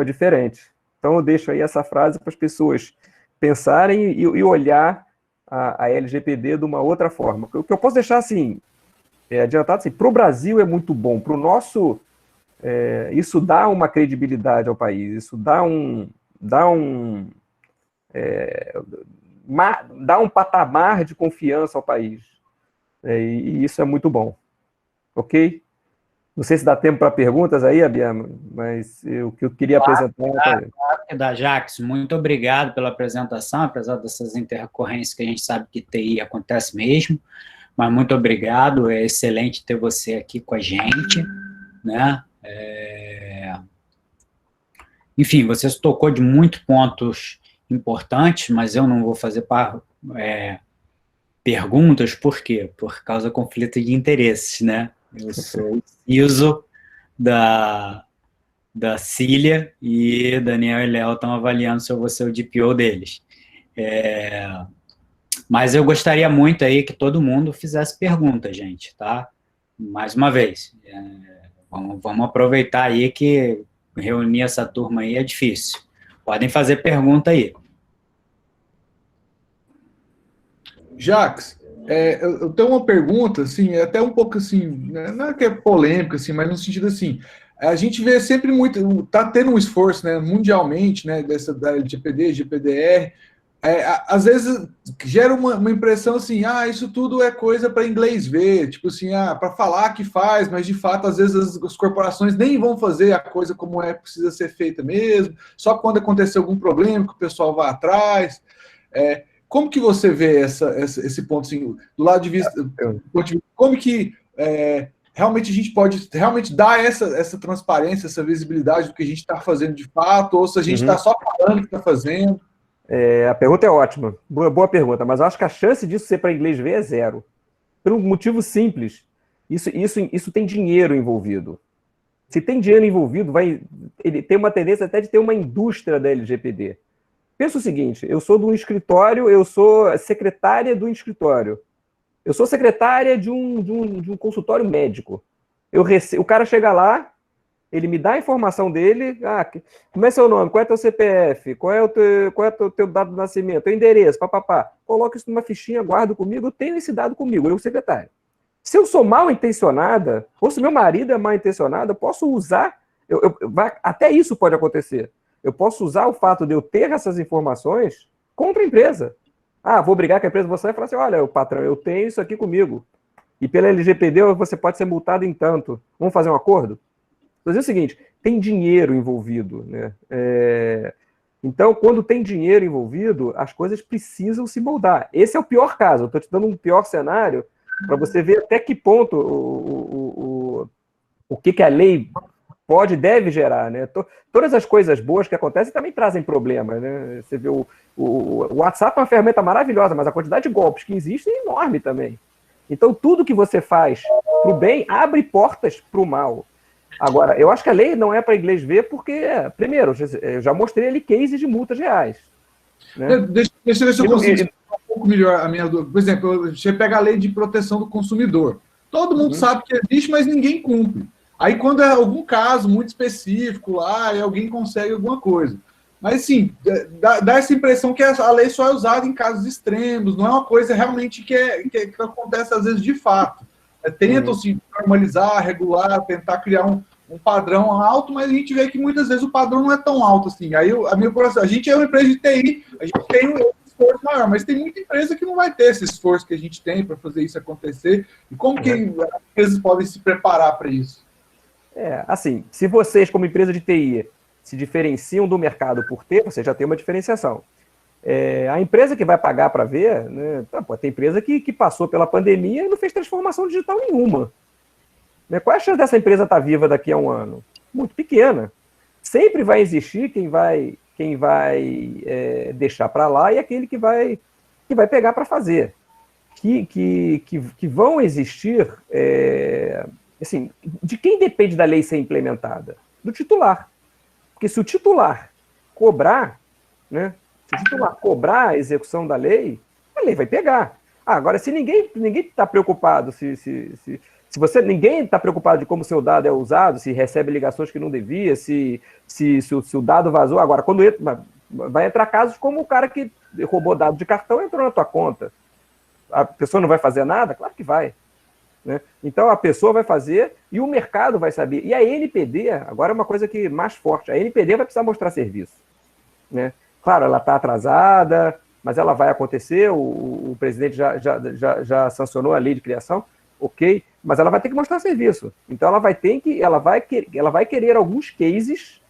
diferente. Então, eu deixo aí essa frase para as pessoas pensarem e olhar a LGPD de uma outra forma. O que eu posso deixar, assim, adiantado, assim, para o Brasil é muito bom, para o nosso... isso dá uma credibilidade ao país, isso dá um patamar de confiança ao país. E isso é muito bom. Ok? Não sei se dá tempo para perguntas aí, Abiama, mas o que eu queria apresentar... Claro que dá, Jacques. Muito obrigado pela apresentação, apesar dessas intercorrências que a gente sabe que TI acontece mesmo, mas muito obrigado, é excelente ter você aqui com a gente, né? Enfim, você tocou de muitos pontos importantes, mas eu não vou fazer perguntas, por quê? Por causa do conflito de interesses, né? Eu sou ISO da Cília e Daniel e Léo estão avaliando se eu vou ser o DPO deles. Mas eu gostaria muito aí que todo mundo fizesse pergunta, gente, tá? Mais uma vez, vamos aproveitar aí que reunir essa turma aí é difícil. Podem fazer pergunta aí. Jacques, eu tenho uma pergunta, assim, até um pouco assim, não é que é polêmica, assim, mas no sentido assim, a gente vê sempre muito, tá tendo um esforço, né, mundialmente, né, da LGPD, GPDR, às vezes gera uma impressão assim, isso tudo é coisa para inglês ver, tipo assim, para falar que faz, mas de fato, às vezes as corporações nem vão fazer a coisa como precisa ser feita mesmo, só quando acontecer algum problema que o pessoal vai atrás. Como que você vê esse ponto, assim, do lado de vista, como que realmente a gente pode realmente dar essa transparência, essa visibilidade do que a gente está fazendo de fato, ou se a gente está só falando que está fazendo. A pergunta é ótima, boa pergunta, mas eu acho que a chance disso ser para inglês ver é zero. Pelo motivo simples, isso tem dinheiro envolvido. Se tem dinheiro envolvido, ele tem uma tendência até de ter uma indústria da LGPD. Pensa o seguinte, eu sou de um escritório, eu sou secretária do escritório. Eu sou secretária de um consultório médico. O cara chega lá, ele me dá a informação dele, como é seu nome, qual é teu CPF, qual é o teu dado de nascimento, teu endereço, papapá. Coloco isso numa fichinha, guardo comigo, eu tenho esse dado comigo, eu, secretário. Se eu sou mal intencionada, ou se meu marido é mal intencionado, eu posso usar, até isso pode acontecer. Eu posso usar o fato de eu ter essas informações contra a empresa. Vou brigar com a empresa, você vai falar assim, olha, patrão, eu tenho isso aqui comigo. E pela LGPD você pode ser multado em tanto. Vamos fazer um acordo? Vou dizer o seguinte, tem dinheiro envolvido, né? Então, quando tem dinheiro envolvido, as coisas precisam se moldar. Esse é o pior caso. Eu estou te dando um pior cenário para você ver até que ponto o que a lei pode e deve gerar, né? Todas as coisas boas que acontecem também trazem problemas, né? Você vê o WhatsApp é uma ferramenta maravilhosa, mas a quantidade de golpes que existe é enorme também. Então, tudo que você faz para o bem abre portas para o mal. Agora, eu acho que a lei não é para inglês ver porque, primeiro, eu já mostrei ali cases de multas reais. Né? Deixa eu ver se eu consigo explicar um pouco melhor a minha dúvida. Por exemplo, você pega a lei de proteção do consumidor. Todo mundo sabe que existe, mas ninguém cumpre. Aí, quando é algum caso muito específico lá, e alguém consegue alguma coisa. Mas, sim, dá essa impressão que a lei só é usada em casos extremos, não é uma coisa realmente que acontece, às vezes, de fato. Tentam se normalizar, regular, tentar criar um padrão alto, mas a gente vê que muitas vezes o padrão não é tão alto assim. Aí a gente é uma empresa de TI, a gente tem um esforço maior, mas tem muita empresa que não vai ter esse esforço que a gente tem para fazer isso acontecer. E como que as empresas podem se preparar para isso? Assim, se vocês, como empresa de TI, se diferenciam do mercado por ter, você já tem uma diferenciação. A empresa que vai pagar para ver, né, tem empresa que passou pela pandemia e não fez transformação digital nenhuma. Né? Qual é a chance dessa empresa estar viva daqui a um ano? Muito pequena. Sempre vai existir quem vai deixar para lá e aquele que vai pegar para fazer. Que vão existir, assim, de quem depende da lei ser implementada? Do titular. Porque se o titular cobrar, né? Se o titular cobrar a execução da lei, a lei vai pegar. Agora, se ninguém está preocupado, ninguém está preocupado de como o seu dado é usado, se recebe ligações que não devia, se o dado vazou. Agora, vai entrar casos como o cara que roubou dado de cartão e entrou na tua conta. A pessoa não vai fazer nada? Claro que vai. Né? Então, a pessoa vai fazer e o mercado vai saber. E a NPD, agora é uma coisa que mais forte, a NPD vai precisar mostrar serviço. Né? Claro, ela está atrasada, mas ela vai acontecer, o presidente já sancionou a lei de criação, ok, mas ela vai ter que mostrar serviço. Então, ela vai querer alguns cases,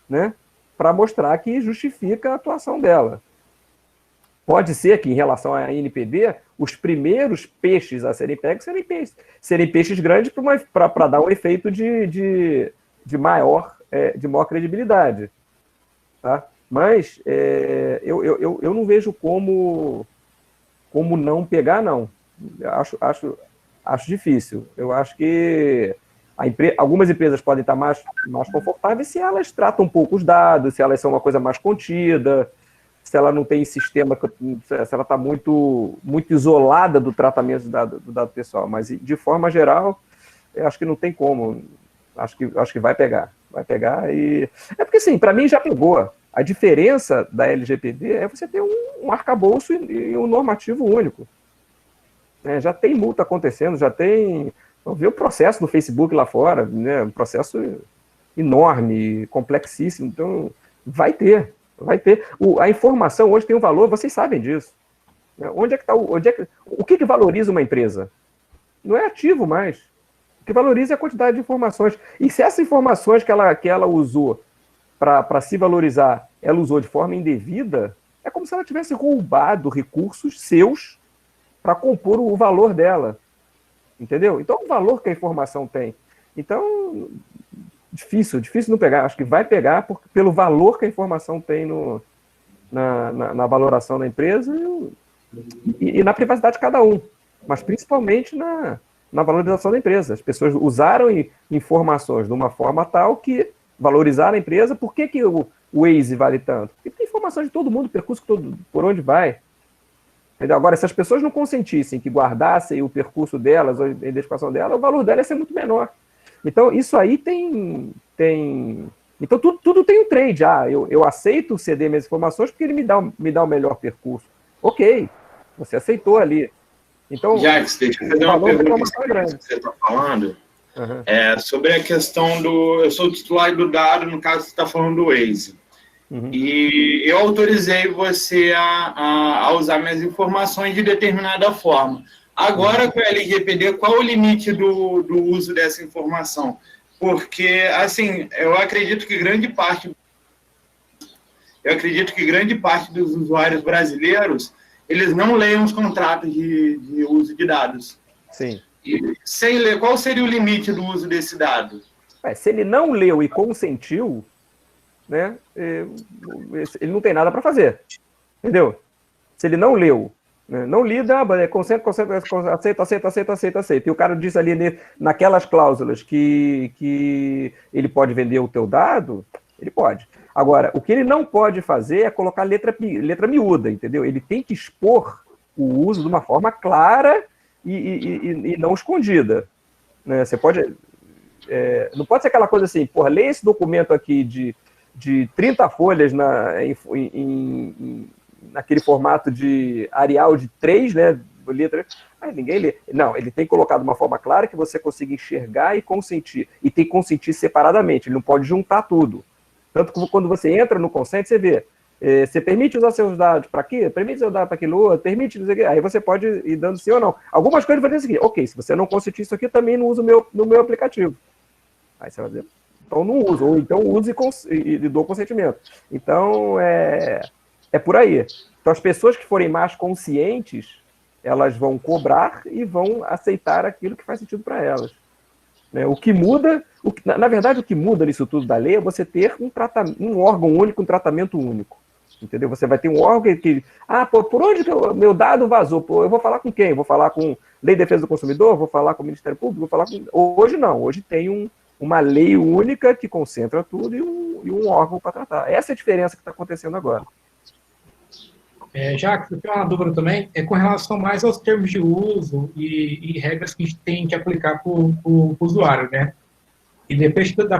né, para mostrar que justifica a atuação dela. Pode ser que, em relação à NPD, os primeiros peixes a serem pegos serem peixes grandes para dar um efeito de maior credibilidade. Tá? Mas eu não vejo como não pegar, não. Acho difícil. Eu acho que algumas empresas podem estar mais confortáveis se elas tratam um pouco os dados, se elas são uma coisa mais contida, se ela não tem sistema, se ela está muito, muito isolada do tratamento do dado pessoal. Mas, de forma geral, eu acho que não tem como. Acho que vai pegar. Vai pegar e... É porque, assim, para mim já pegou. A diferença da LGPD é você ter um arcabouço e um normativo único. Já tem multa acontecendo, já tem... Vamos ver o processo do Facebook lá fora, né? Um processo enorme, complexíssimo. Então, vai ter. A informação hoje tem um valor, vocês sabem disso. Onde é que está o que valoriza uma empresa? Não é ativo mais. O que valoriza é a quantidade de informações. E se essas informações que ela usou para se valorizar, ela usou de forma indevida, é como se ela tivesse roubado recursos seus para compor o valor dela. entendeu? Então, o valor que a informação tem. Então, difícil não pegar. Acho que vai pegar pelo valor que a informação tem na valoração da empresa e na privacidade de cada um, mas principalmente na valorização da empresa. As pessoas usaram informações de uma forma tal que valorizaram a empresa. Por que o Waze vale tanto? Porque tem informação de todo mundo, percurso por onde vai. Entendeu? Agora, se as pessoas não consentissem que guardassem o percurso delas, ou a identificação delas, o valor dela ia ser muito menor. Então, isso aí tem... Então, tudo tem um trade. Eu aceito ceder minhas informações porque ele me dá o melhor percurso. Ok, você aceitou ali. Então, Jacques, deixa eu fazer uma pergunta que você está falando. Uhum. Sobre a questão do... Eu sou o titular do dado, no caso, você está falando do Waze. Uhum. E eu autorizei você a usar minhas informações de determinada forma. Agora, com a LGPD, qual o limite do uso dessa informação? Porque, assim, eu acredito que grande parte dos usuários brasileiros, eles não leem os contratos de uso de dados. Sim. E, sem ler, qual seria o limite do uso desse dado? Se ele não leu e consentiu, né, ele não tem nada para fazer. Entendeu? Se ele não leu, né, não lida, consente, aceita. E o cara diz ali naquelas cláusulas que ele pode vender o teu dado, ele pode. Agora, o que ele não pode fazer é colocar letra miúda, entendeu? Ele tem que expor o uso de uma forma clara e não escondida. Né? Você pode... não pode ser aquela coisa assim, lê esse documento aqui de 30 folhas naquele formato de Arial de 3, né? Letra, ninguém lê. Não, ele tem que colocar de uma forma clara que você consiga enxergar e consentir. E tem que consentir separadamente, ele não pode juntar tudo. Tanto que quando você entra no consent, você vê, você permite usar seus dados para quê? Permite usar dados para aquilo outro? Permite, não sei o quê. Aí você pode ir dando sim ou não. Algumas coisas vai dizer o seguinte, ok, se você não consentir isso aqui, também não uso no meu aplicativo. Aí você vai dizer, então não uso, ou então use e dou consentimento. Então, é por aí. Então, as pessoas que forem mais conscientes, elas vão cobrar e vão aceitar aquilo que faz sentido para elas. Né? O que muda, na verdade, o que muda nisso tudo da lei é você ter um órgão único, um tratamento único. Entendeu? Você vai ter um órgão que por onde que o meu dado vazou? Eu vou falar com quem? Vou falar com Lei de Defesa do Consumidor? Vou falar com o Ministério Público? Vou falar com... Hoje não, hoje tem uma lei única que concentra tudo e um órgão para tratar. Essa é a diferença que está acontecendo agora. Jacques, eu tenho uma dúvida também, com relação mais aos termos de uso e regras que a gente tem que aplicar para o usuário, né? E depende do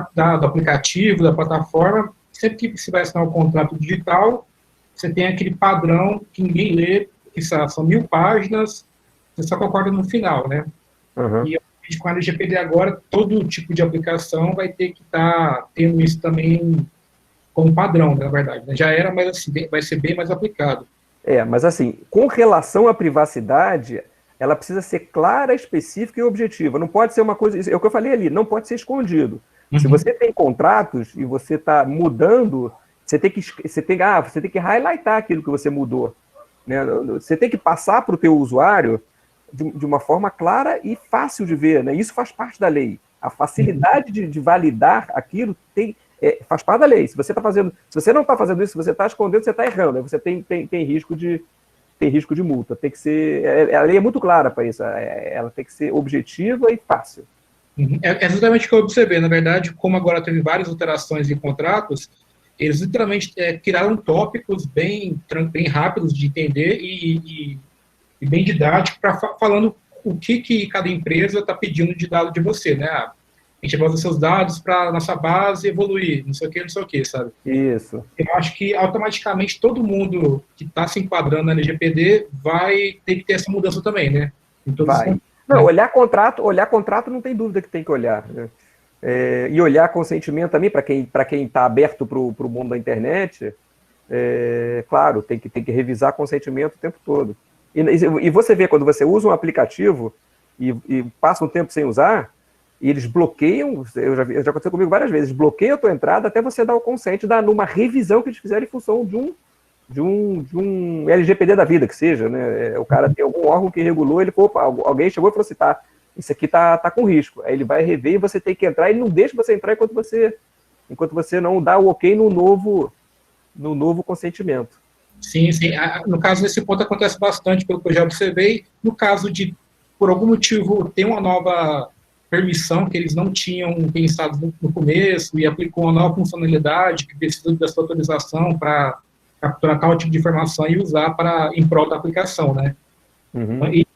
aplicativo, da plataforma, sempre que você vai assinar um contrato digital, você tem aquele padrão que ninguém lê, que são 1000 páginas, você só concorda no final, né? Uhum. E com a LGPD agora, todo tipo de aplicação vai ter que estar tendo isso também como padrão, na verdade. Né? Já era, mas assim, vai ser bem mais aplicado. Mas assim, com relação à privacidade, ela precisa ser clara, específica e objetiva. Não pode ser uma coisa... É o que eu falei ali, não pode ser escondido. Uhum. Se você tem contratos e você está mudando, você tem que highlightar aquilo que você mudou. Né? Você tem que passar para o teu usuário de uma forma clara e fácil de ver. Né? Isso faz parte da lei. A facilidade de validar aquilo faz parte da lei. Se você não está fazendo isso, se você está escondendo, você está errando. Aí você tem risco de multa. Tem que ser. A lei é muito clara para isso. Ela tem que ser objetiva e fácil. É exatamente o que eu observei. Na verdade, como agora teve várias alterações em contratos, eles literalmente criaram tópicos bem rápidos de entender e bem didático, falando o que cada empresa está pedindo de dado de você, né? A gente vai usar seus dados para a nossa base evoluir, não sei o que, sabe? Isso. Eu acho que automaticamente todo mundo que está se enquadrando na LGPD vai ter que ter essa mudança também, né? Vai. Não, olhar contrato não tem dúvida que tem que olhar. Né? E olhar consentimento também, para quem está aberto para o mundo da internet, claro, tem que revisar consentimento o tempo todo. E você vê, quando você usa um aplicativo e passa um tempo sem usar, e eles bloqueiam, já aconteceu comigo várias vezes, bloqueiam a tua entrada até você dar o consent, numa revisão que eles fizeram em função de um LGPD da vida, que seja, né? O cara tem algum órgão que regulou, ele falou, alguém chegou e falou assim, tá, isso aqui tá com risco. Aí ele vai rever e você tem que entrar, ele não deixa você entrar enquanto você não dá o ok no novo consentimento. Sim, sim. No caso, esse ponto acontece bastante, pelo que eu já observei. No caso de, por algum motivo, ter uma nova permissão que eles não tinham pensado no começo e aplicou uma nova funcionalidade que precisa da sua autorização para capturar tal tipo de informação e usar em prol da aplicação, né? Uhum. E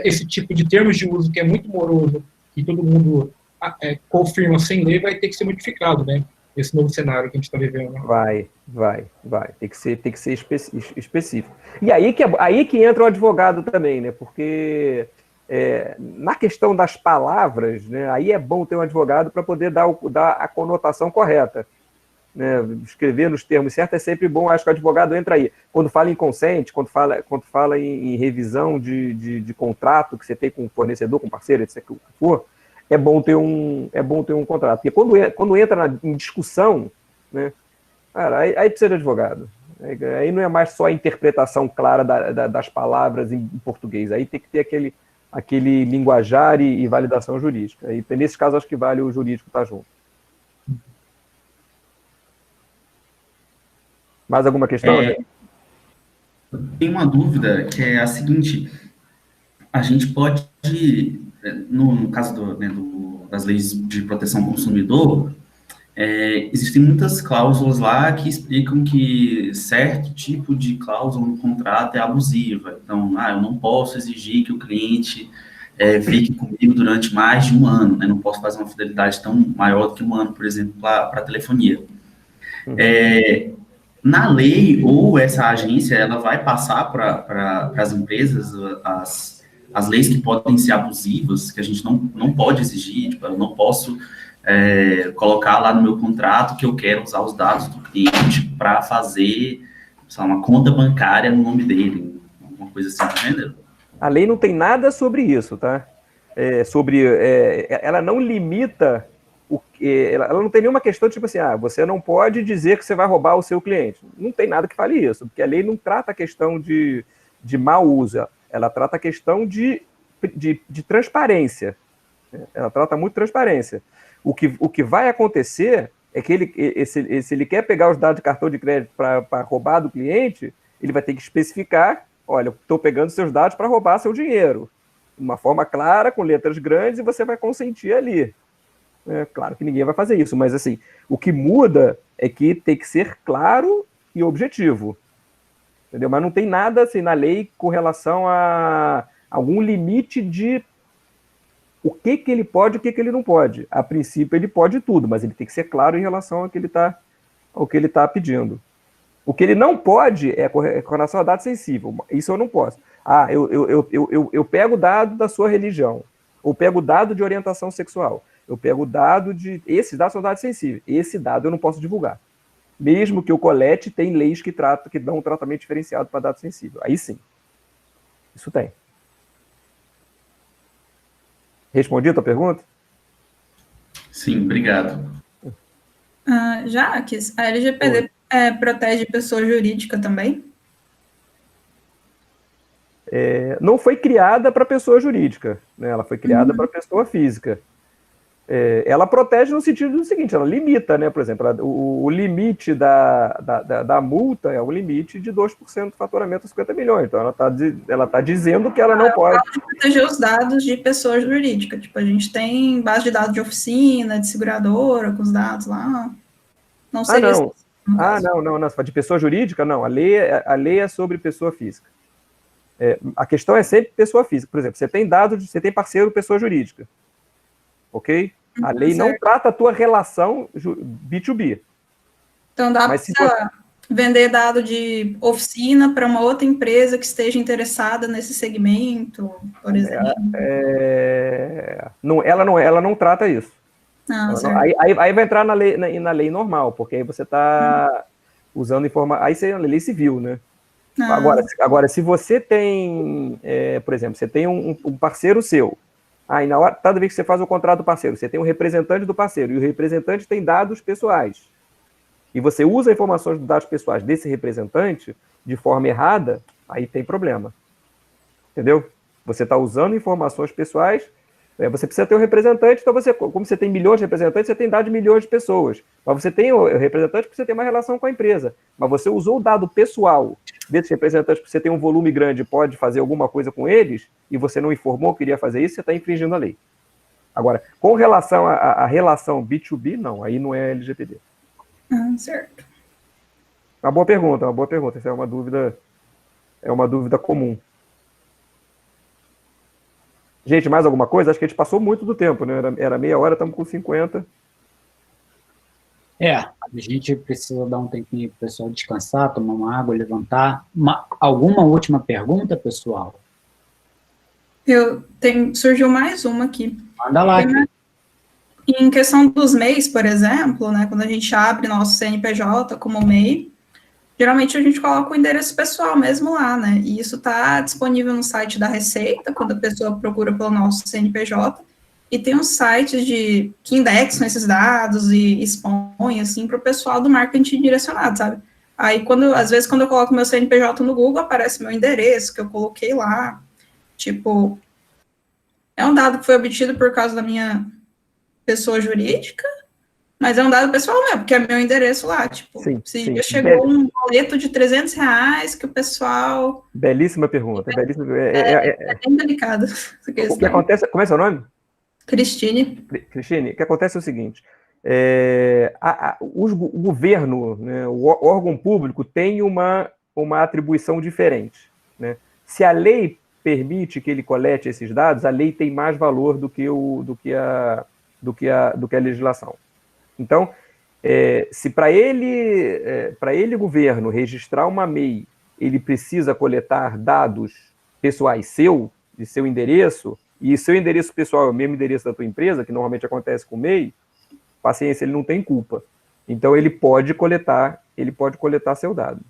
esse tipo de termos de uso que é muito moroso e todo mundo confirma sem ler vai ter que ser modificado, né? Esse novo cenário que a gente está vivendo. Vai. Tem que ser específico. E aí que entra o advogado também, né? Porque na questão das palavras, né, aí é bom ter um advogado para poder dar a conotação correta. Né? Escrever nos termos certos é sempre bom, acho que o advogado entra aí. Quando fala em consent, quando fala em revisão de contrato que você tem com o fornecedor, com o parceiro, etc. que for, é bom ter um contrato. Porque quando entra em discussão, né, cara, aí precisa de advogado. Aí não é mais só a interpretação clara das palavras em português. Aí tem que ter aquele linguajar e validação jurídica. E nesses casos, acho que vale o jurídico estar junto. Mais alguma questão, gente? Tem uma dúvida que é a seguinte: a gente pode, no caso das leis de proteção ao consumidor, existem muitas cláusulas lá que explicam que certo tipo de cláusula no contrato é abusiva. Então, eu não posso exigir que o cliente fique comigo durante mais de um ano, né? Não posso fazer uma fidelidade tão maior do que um ano, por exemplo, para a telefonia. Uhum. Na lei, ou essa agência, ela vai passar para as empresas as leis que podem ser abusivas, que a gente não pode exigir, tipo, eu não posso colocar lá no meu contrato que eu quero usar os dados do cliente para fazer, sei lá, uma conta bancária no nome dele, alguma coisa assim do gênero. A lei não tem nada sobre isso, tá? Ela não limita, ela não tem nenhuma questão tipo assim, você não pode dizer que você vai roubar o seu cliente. Não tem nada que fale isso, porque a lei não trata a questão de mau uso, ela trata a questão de transparência. Ela trata muito transparência. O que vai acontecer é que se ele quer pegar os dados de cartão de crédito para roubar do cliente, ele vai ter que especificar, olha, eu estou pegando seus dados para roubar seu dinheiro. De uma forma clara, com letras grandes, e você vai consentir ali. Claro que ninguém vai fazer isso, mas assim, o que muda é que tem que ser claro e objetivo. Entendeu? Mas não tem nada assim na lei com relação a algum limite de o que ele pode e o que ele não pode. A princípio, ele pode tudo, mas ele tem que ser claro em relação ao que ele tá pedindo. O que ele não pode é com relação a dado sensível. Isso eu não posso. Eu pego dado da sua religião, ou pego dado de orientação sexual. Eu pego dado de... Esses dados são dados sensíveis. Esse dado eu não posso divulgar. Mesmo que eu colete, tem leis que dão um tratamento diferenciado para dado sensível. Aí sim. Isso tem. Respondi a tua pergunta? Sim, obrigado. Jaques, a LGPD protege pessoa jurídica também? Não foi criada para pessoa jurídica, né? Ela foi criada para pessoa física. Ela protege no sentido do seguinte, ela limita, né? Por exemplo, o limite da multa é o limite de 2% do faturamento a 50 milhões. Então, ela tá dizendo que ela não pode... proteger os dados de pessoa jurídica. Tipo, a gente tem base de dados de oficina, de seguradora, com os dados lá. Não seria não. Não. De pessoa jurídica, não. A lei é sobre pessoa física. A questão é sempre pessoa física. Por exemplo, você tem dados, você tem parceiro pessoa jurídica. Ok? A lei não trata a tua relação B2B. Então dá para vender dado de oficina para uma outra empresa que esteja interessada nesse segmento, por exemplo? Ela não trata isso. Aí vai entrar na lei normal, porque aí você está usando informação. Aí você é lei civil, né? Agora, se você tem, por exemplo, você tem um parceiro seu, e na hora, cada vez que você faz o contrato do parceiro, você tem um representante do parceiro, e o representante tem dados pessoais, e você usa informações dos dados pessoais desse representante de forma errada, aí tem problema. Entendeu? Você está usando informações pessoais Você precisa ter um representante, então como você tem milhões de representantes, você tem dados de milhões de pessoas. Mas você tem o representante porque você tem uma relação com a empresa. Mas você usou o dado pessoal desses representantes porque você tem um volume grande e pode fazer alguma coisa com eles, e você não informou que iria fazer isso, você está infringindo a lei. Agora, com relação à relação B2B, não, aí não é LGPD. Certo. Uma boa pergunta. Essa é uma dúvida comum. Gente, mais alguma coisa? Acho que a gente passou muito do tempo, né? Era meia hora, estamos com 50. A gente precisa dar um tempinho para o pessoal descansar, tomar uma água, levantar. Alguma última pergunta, pessoal? Surgiu mais uma aqui. Manda lá. Em questão dos MEIs, por exemplo, né, quando a gente abre nosso CNPJ como MEI, geralmente a gente coloca o endereço pessoal mesmo lá, né? E isso está disponível no site da Receita, quando a pessoa procura pelo nosso CNPJ, e tem uns sites que indexam esses dados e expõem, assim, para o pessoal do marketing direcionado, sabe? Aí, às vezes, quando eu coloco meu CNPJ no Google, aparece meu endereço, que eu coloquei lá. Tipo, é um dado que foi obtido por causa da minha pessoa jurídica, mas é um dado pessoal mesmo, porque é meu endereço lá, tipo, se chegou um boleto de R$300 que o pessoal... Belíssima pergunta, É bem delicado. O que acontece... Como é seu nome? Cristine. Cristine, o que acontece é o seguinte, o governo, né, o órgão público tem uma atribuição diferente, né? Se a lei permite que ele colete esses dados, a lei tem mais valor do que a legislação. Então, se para ele, governo, registrar uma MEI, ele precisa coletar dados pessoais de seu endereço, e seu endereço pessoal é o mesmo endereço da tua empresa, que normalmente acontece com o MEI, paciência, ele não tem culpa. Então, ele pode coletar seu dado.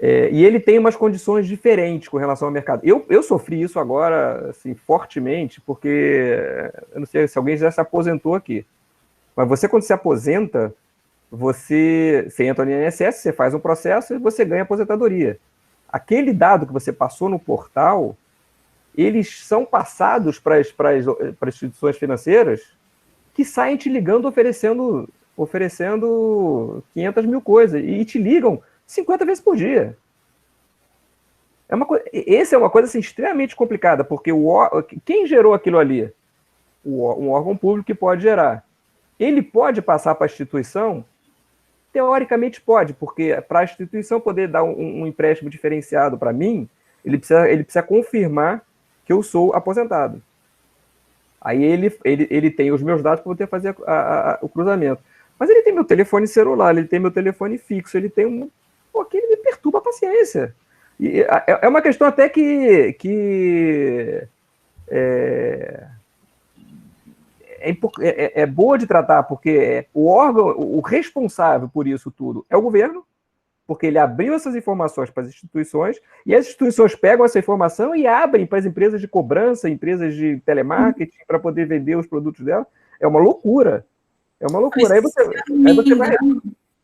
E ele tem umas condições diferentes com relação ao mercado. Eu sofri isso agora, assim, fortemente, porque eu não sei se alguém já se aposentou aqui, mas você, quando se aposenta, você entra no INSS, você faz um processo e você ganha aposentadoria. Aquele dado que você passou no portal, eles são passados para as instituições financeiras que saem te ligando oferecendo 500 mil coisas e te ligam 50 vezes por dia. Essa é uma coisa assim, extremamente complicada, porque quem gerou aquilo ali? Um órgão público que pode gerar. Ele pode passar para a instituição? Teoricamente pode, porque para a instituição poder dar um empréstimo diferenciado para mim, ele precisa confirmar que eu sou aposentado. Aí ele tem os meus dados para poder fazer o cruzamento. Mas ele tem meu telefone celular, ele tem meu telefone fixo, ele tem aquilo me perturba a paciência. E é uma questão até que é boa de tratar, porque o responsável por isso tudo é o governo, porque ele abriu essas informações para as instituições, e as instituições pegam essa informação e abrem para as empresas de cobrança, empresas de telemarketing, para poder vender os produtos dela. É uma loucura. Aí você vai...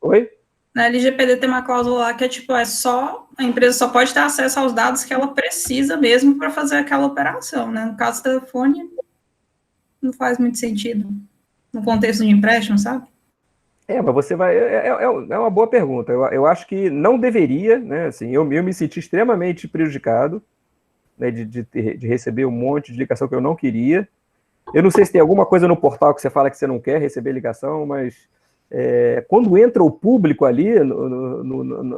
Oi? Na LGPD tem uma cláusula lá que é tipo, a empresa só pode ter acesso aos dados que ela precisa mesmo para fazer aquela operação, né? No caso do telefone, não faz muito sentido no contexto de empréstimo, sabe? Mas você vai... É uma boa pergunta. Eu acho que não deveria, né? Assim, eu me senti extremamente prejudicado, né, de receber um monte de ligação que eu não queria. Eu não sei se tem alguma coisa no portal que você fala que você não quer receber ligação, mas quando entra o público ali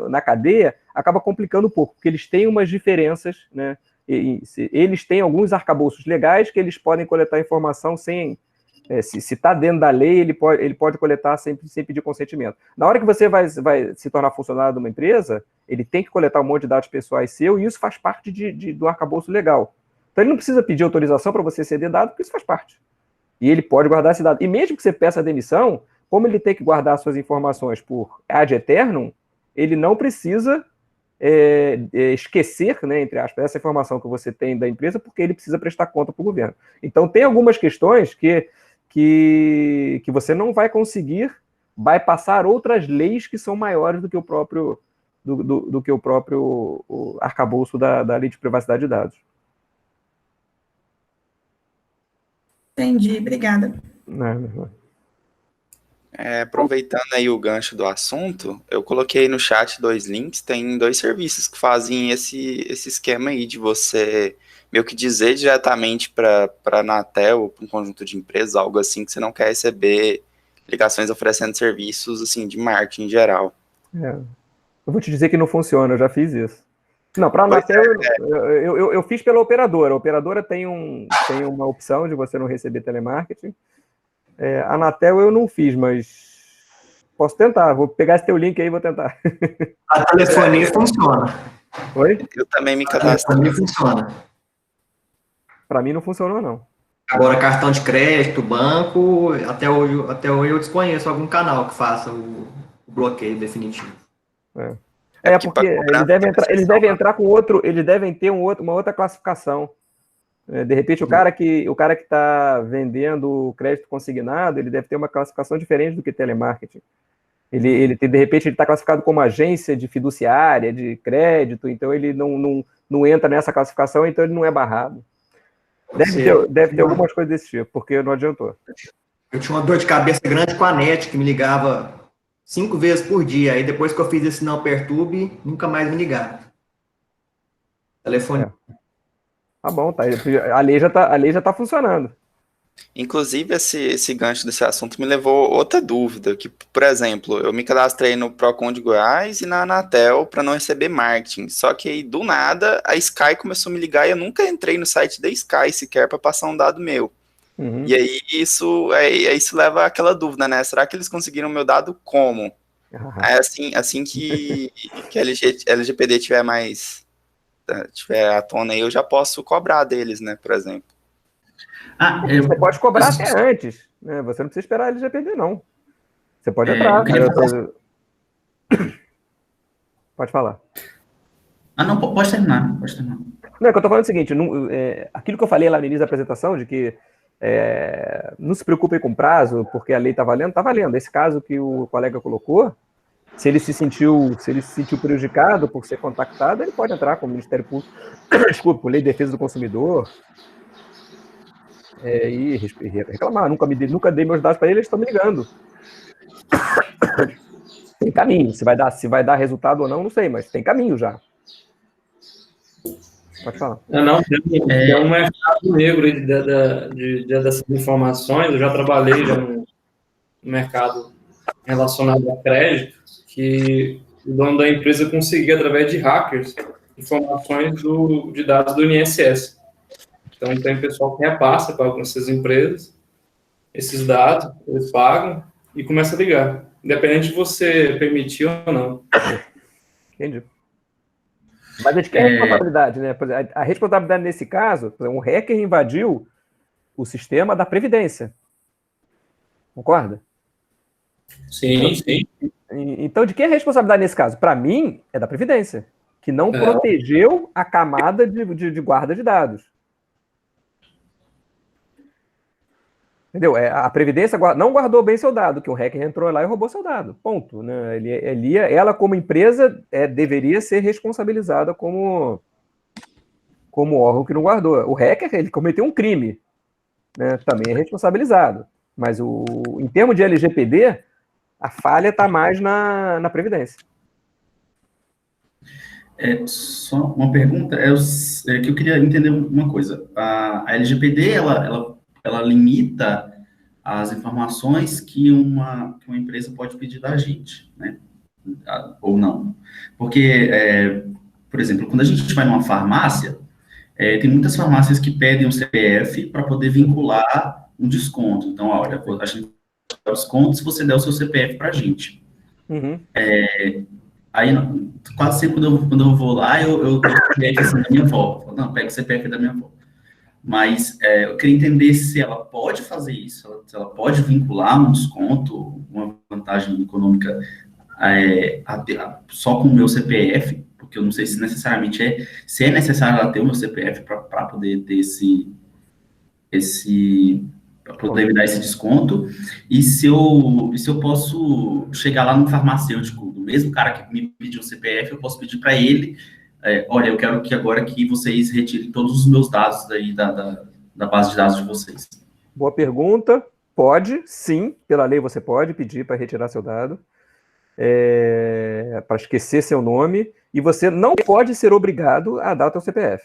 na cadeia, acaba complicando um pouco, porque eles têm umas diferenças, né? Eles têm alguns arcabouços legais que eles podem coletar informação sem... se está dentro da lei, ele pode coletar sem pedir consentimento. Na hora que você vai se tornar funcionário de uma empresa, ele tem que coletar um monte de dados pessoais seu, e isso faz parte do arcabouço legal. Então, ele não precisa pedir autorização para você ceder dado, porque isso faz parte. E ele pode guardar esse dado. E mesmo que você peça a demissão, como ele tem que guardar suas informações por ad eternum, ele não precisa esquecer, né, entre aspas, essa informação que você tem da empresa, porque ele precisa prestar conta para o governo. Então, tem algumas questões que você não vai conseguir bypassar outras leis que são maiores do que o próprio arcabouço da lei de privacidade de dados. Entendi, obrigada. Aproveitando aí o gancho do assunto, eu coloquei no chat 2 links, tem 2 serviços que fazem esse esquema aí de você meio que dizer diretamente para a Anatel ou para um conjunto de empresas, algo assim, que você não quer receber ligações oferecendo serviços assim de marketing em geral. Eu vou te dizer que não funciona, eu já fiz isso. Não, para a Anatel, eu fiz pela operadora. A operadora tem uma opção de você não receber telemarketing. A Anatel eu não fiz, mas posso tentar. Vou pegar esse teu link aí e vou tentar. A telefonia funciona. Oi? Eu também me cadastrei. A telefonia funciona. Para mim não funcionou, não. Agora, cartão de crédito, banco, até hoje eu desconheço algum canal que faça o bloqueio definitivo. Porque eles devem entrar com outro, eles devem ter uma outra classificação. De repente, o cara que está vendendo crédito consignado, ele deve ter uma classificação diferente do que telemarketing. De repente, ele está classificado como agência de fiduciária, de crédito, então ele não entra nessa classificação, então ele não é barrado. Deve ter algumas coisas desse tipo, porque não adiantou. Eu tinha uma dor de cabeça grande com a NET, que me ligava 5 vezes por dia. Aí depois que eu fiz esse não perturbe, nunca mais me ligaram. Telefone. Tá bom, tá. A lei já tá funcionando. Inclusive, esse gancho desse assunto me levou outra dúvida, que, por exemplo, eu me cadastrei no Procon de Goiás e na Anatel para não receber marketing, só que aí, do nada, a Sky começou a me ligar e eu nunca entrei no site da Sky sequer para passar um dado meu. E aí isso leva àquela dúvida, né? Será que eles conseguiram o meu dado como? Assim que a LGPD tiver à tona aí, eu já posso cobrar deles, né, por exemplo. Você pode cobrar até antes, né? Você não precisa esperar a LGPD, não. Você pode entrar. Pode falar. Não, pode terminar. Não, é que eu tô falando o seguinte, aquilo que eu falei lá no início da apresentação, de que não se preocupem com prazo, porque a lei tá valendo, tá valendo. Esse caso que o colega colocou, se ele se sentiu prejudicado por ser contactado, ele pode entrar com o Ministério Público, desculpa, por Lei de Defesa do Consumidor, e reclamar. Nunca dei meus dados para eles estão me ligando. Tem caminho. Se vai dar resultado ou não sei, mas tem caminho já. Pode falar. É um mercado negro dessas informações. Eu já trabalhei no mercado relacionado a crédito, que o dono da empresa conseguia, através de hackers, informações de dados do INSS. Então, tem pessoal que repassa para essas empresas esses dados, eles pagam e começa a ligar, independente de você permitir ou não. Entendi. Mas a gente quer responsabilidade, né? A responsabilidade nesse caso, um hacker invadiu o sistema da Previdência. Concorda? Sim, sim. Então, de quem é a responsabilidade nesse caso? Para mim, é da Previdência, que não protegeu a camada de guarda de dados. Entendeu? A Previdência não guardou bem seu dado, que o hacker entrou lá e roubou seu dado. Ponto. Né? Ela, como empresa, deveria ser responsabilizada como órgão que não guardou. O hacker, ele cometeu um crime, né? Também é responsabilizado. Mas, em termos de LGPD, a falha está mais na Previdência. Só uma pergunta, que eu queria entender uma coisa. A LGPD, ela limita as informações que uma empresa pode pedir da gente, né? Ou não. Porque, por exemplo, quando a gente vai numa farmácia, tem muitas farmácias que pedem um CPF para poder vincular um desconto. Então, olha, a gente dá desconto se você der o seu CPF para a gente. Aí, quase sempre quando eu vou lá, eu pego o CPF assim, da minha avó. Não, pega o CPF da minha avó. Mas eu queria entender se ela pode fazer isso, se ela pode vincular um desconto, uma vantagem econômica só com o meu CPF, porque eu não sei se necessariamente se é necessário ela ter o meu CPF para poder ter para poder me dar esse desconto, e se eu posso chegar lá no farmacêutico, do mesmo cara que me pediu o CPF, eu posso pedir para ele, olha, eu quero que agora que vocês retirem todos os meus dados daí da base de dados de vocês. Boa pergunta. Pode, sim, pela lei você pode pedir para retirar seu dado, para esquecer seu nome, e você não pode ser obrigado a dar o seu CPF.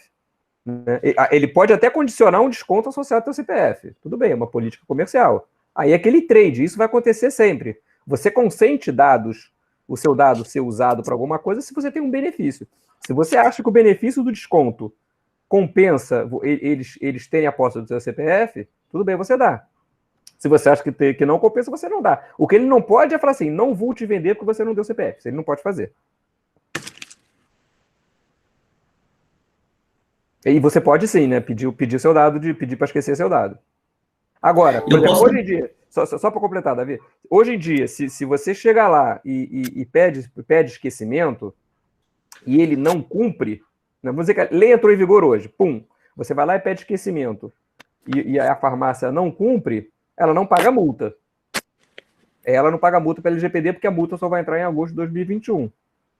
Né? Ele pode até condicionar um desconto associado ao seu CPF. Tudo bem, é uma política comercial. Aí é aquele trade, isso vai acontecer sempre. Você consente o seu dado ser usado para alguma coisa se você tem um benefício. Se você acha que o benefício do desconto compensa eles terem a posse do seu CPF, tudo bem, você dá. Se você acha que não compensa, você não dá. O que ele não pode é falar assim, não vou te vender porque você não deu CPF. Isso ele não pode fazer. E você pode sim, né? Pedir seu dado, pedir para esquecer seu dado. Agora, por exemplo, hoje em dia, só para completar, Davi, hoje em dia, se você chega lá e pede esquecimento e ele não cumpre, né, vamos dizer que a lei entrou em vigor hoje, pum, você vai lá e pede esquecimento e a farmácia não cumpre, ela não paga multa. Ela não paga multa pela LGPD porque a multa só vai entrar em agosto de 2021.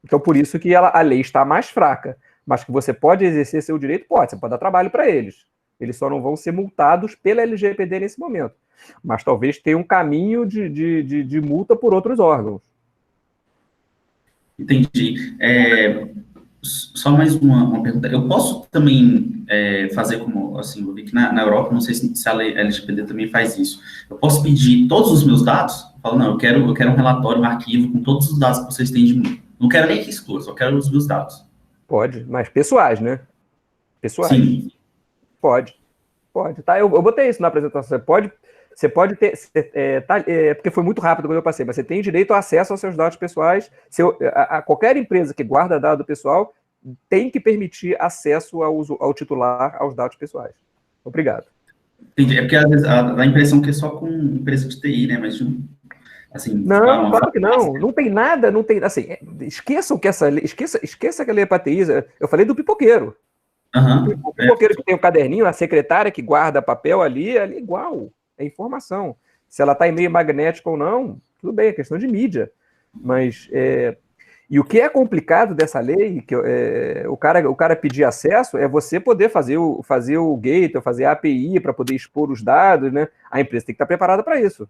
Então, por isso que a lei está mais fraca. Mas que você pode exercer seu direito, pode. Você pode dar trabalho para eles. Eles só não vão ser multados pela LGPD nesse momento. Mas talvez tenha um caminho de multa por outros órgãos. Entendi. Só mais uma pergunta. Eu posso também fazer como, assim, eu vi que na Europa, não sei se a LGPD também faz isso. Eu posso pedir todos os meus dados? Eu falo, não, eu quero um relatório, um arquivo com todos os dados que vocês têm de mim. Não quero nem que exclua, só quero os meus dados. Pode, mas pessoais, né? Pessoais. Sim. Pode. Tá, eu botei isso na apresentação. Você pode ter... porque foi muito rápido quando eu passei, mas você tem direito ao acesso aos seus dados pessoais. Qualquer empresa que guarda dado pessoal tem que permitir acesso ao titular aos dados pessoais. Obrigado. Entendi. É porque às vezes dá a impressão que é só com empresa de TI, né? Mas assim, não, claro que não. Não tem nada, não tem. Assim, esqueçam que essa lei. Esqueça que a lei é para TI. Eu falei do pipoqueiro. O pipoqueiro que tem o caderninho, a secretária que guarda papel ali é igual. É informação. Se ela está em meio magnético ou não, tudo bem, é questão de mídia. Mas. E o que é complicado dessa lei, que o cara pedir acesso, é você poder fazer o gateway, fazer a API para poder expor os dados, né? A empresa tem que estar preparada para isso.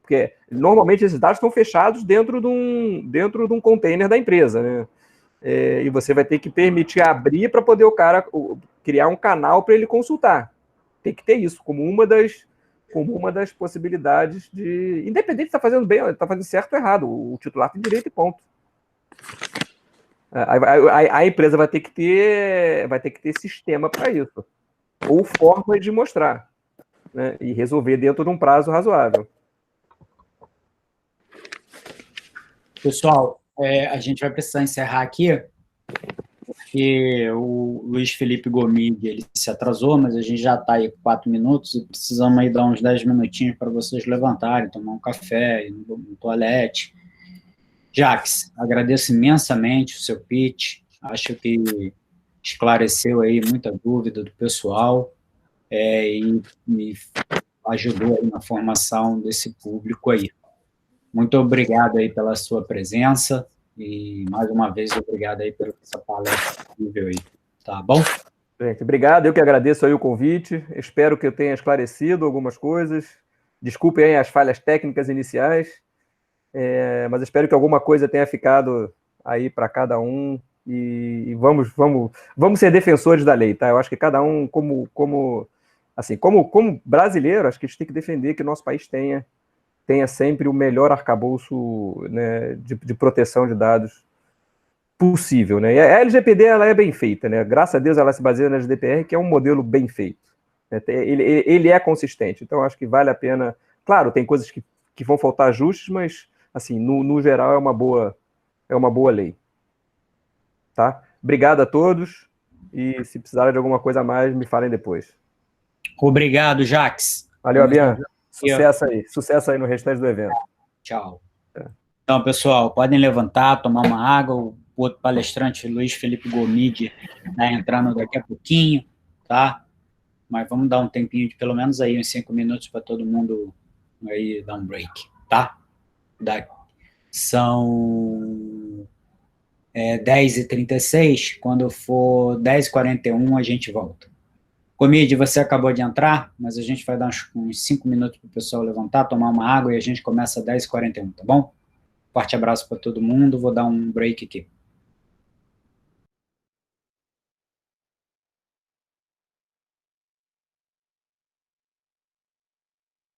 Porque normalmente esses dados estão fechados dentro de um container da empresa, né? E você vai ter que permitir abrir para poder o cara criar um canal para ele consultar. Tem que ter isso como uma das possibilidades de... Independente se está fazendo bem, está fazendo certo ou errado, o titular tem direito e ponto. A empresa vai ter que ter sistema para isso. Ou formas de mostrar, né? E resolver dentro de um prazo razoável. Pessoal, a gente vai precisar encerrar aqui, porque o Luiz Felipe Gomide, ele se atrasou, mas a gente já está aí com 4 minutos e precisamos aí dar uns 10 minutinhos para vocês levantarem, tomar um café, ir no toalete. Jacques, agradeço imensamente o seu pitch, acho que esclareceu aí muita dúvida do pessoal e me ajudou aí na formação desse público aí. Muito obrigado aí pela sua presença e, mais uma vez, obrigado aí pela essa palestra incrível aí, tá bom? Gente, obrigado, eu que agradeço aí o convite, espero que eu tenha esclarecido algumas coisas, desculpem aí as falhas técnicas iniciais, mas espero que alguma coisa tenha ficado aí para cada um e vamos ser defensores da lei, tá? Eu acho que cada um, como brasileiro, acho que a gente tem que defender que o nosso país tenha sempre o melhor arcabouço, né, de proteção de dados possível, né? E a LGPD, ela é bem feita, né? Graças a Deus ela se baseia na GDPR, que é um modelo bem feito. Né? Ele é consistente, então acho que vale a pena. Claro, tem coisas que vão faltar ajustes, mas assim, no geral é uma boa lei. Tá? Obrigado a todos e se precisarem de alguma coisa a mais, me falem depois. Obrigado, Jacques. Valeu, Abian. Sucesso aí no restante do evento. Tchau. Então, pessoal, podem levantar, tomar uma água. O outro palestrante, Luiz Felipe Gomide, está entrando daqui a pouquinho, tá? Mas vamos dar um tempinho de pelo menos aí uns 5 minutos para todo mundo aí dar um break, tá? São 10h36, quando for 10h41 a gente volta. Comide, você acabou de entrar, mas a gente vai dar uns 5 minutos para o pessoal levantar, tomar uma água e a gente começa às 10h41, tá bom? Forte abraço para todo mundo, vou dar um break aqui.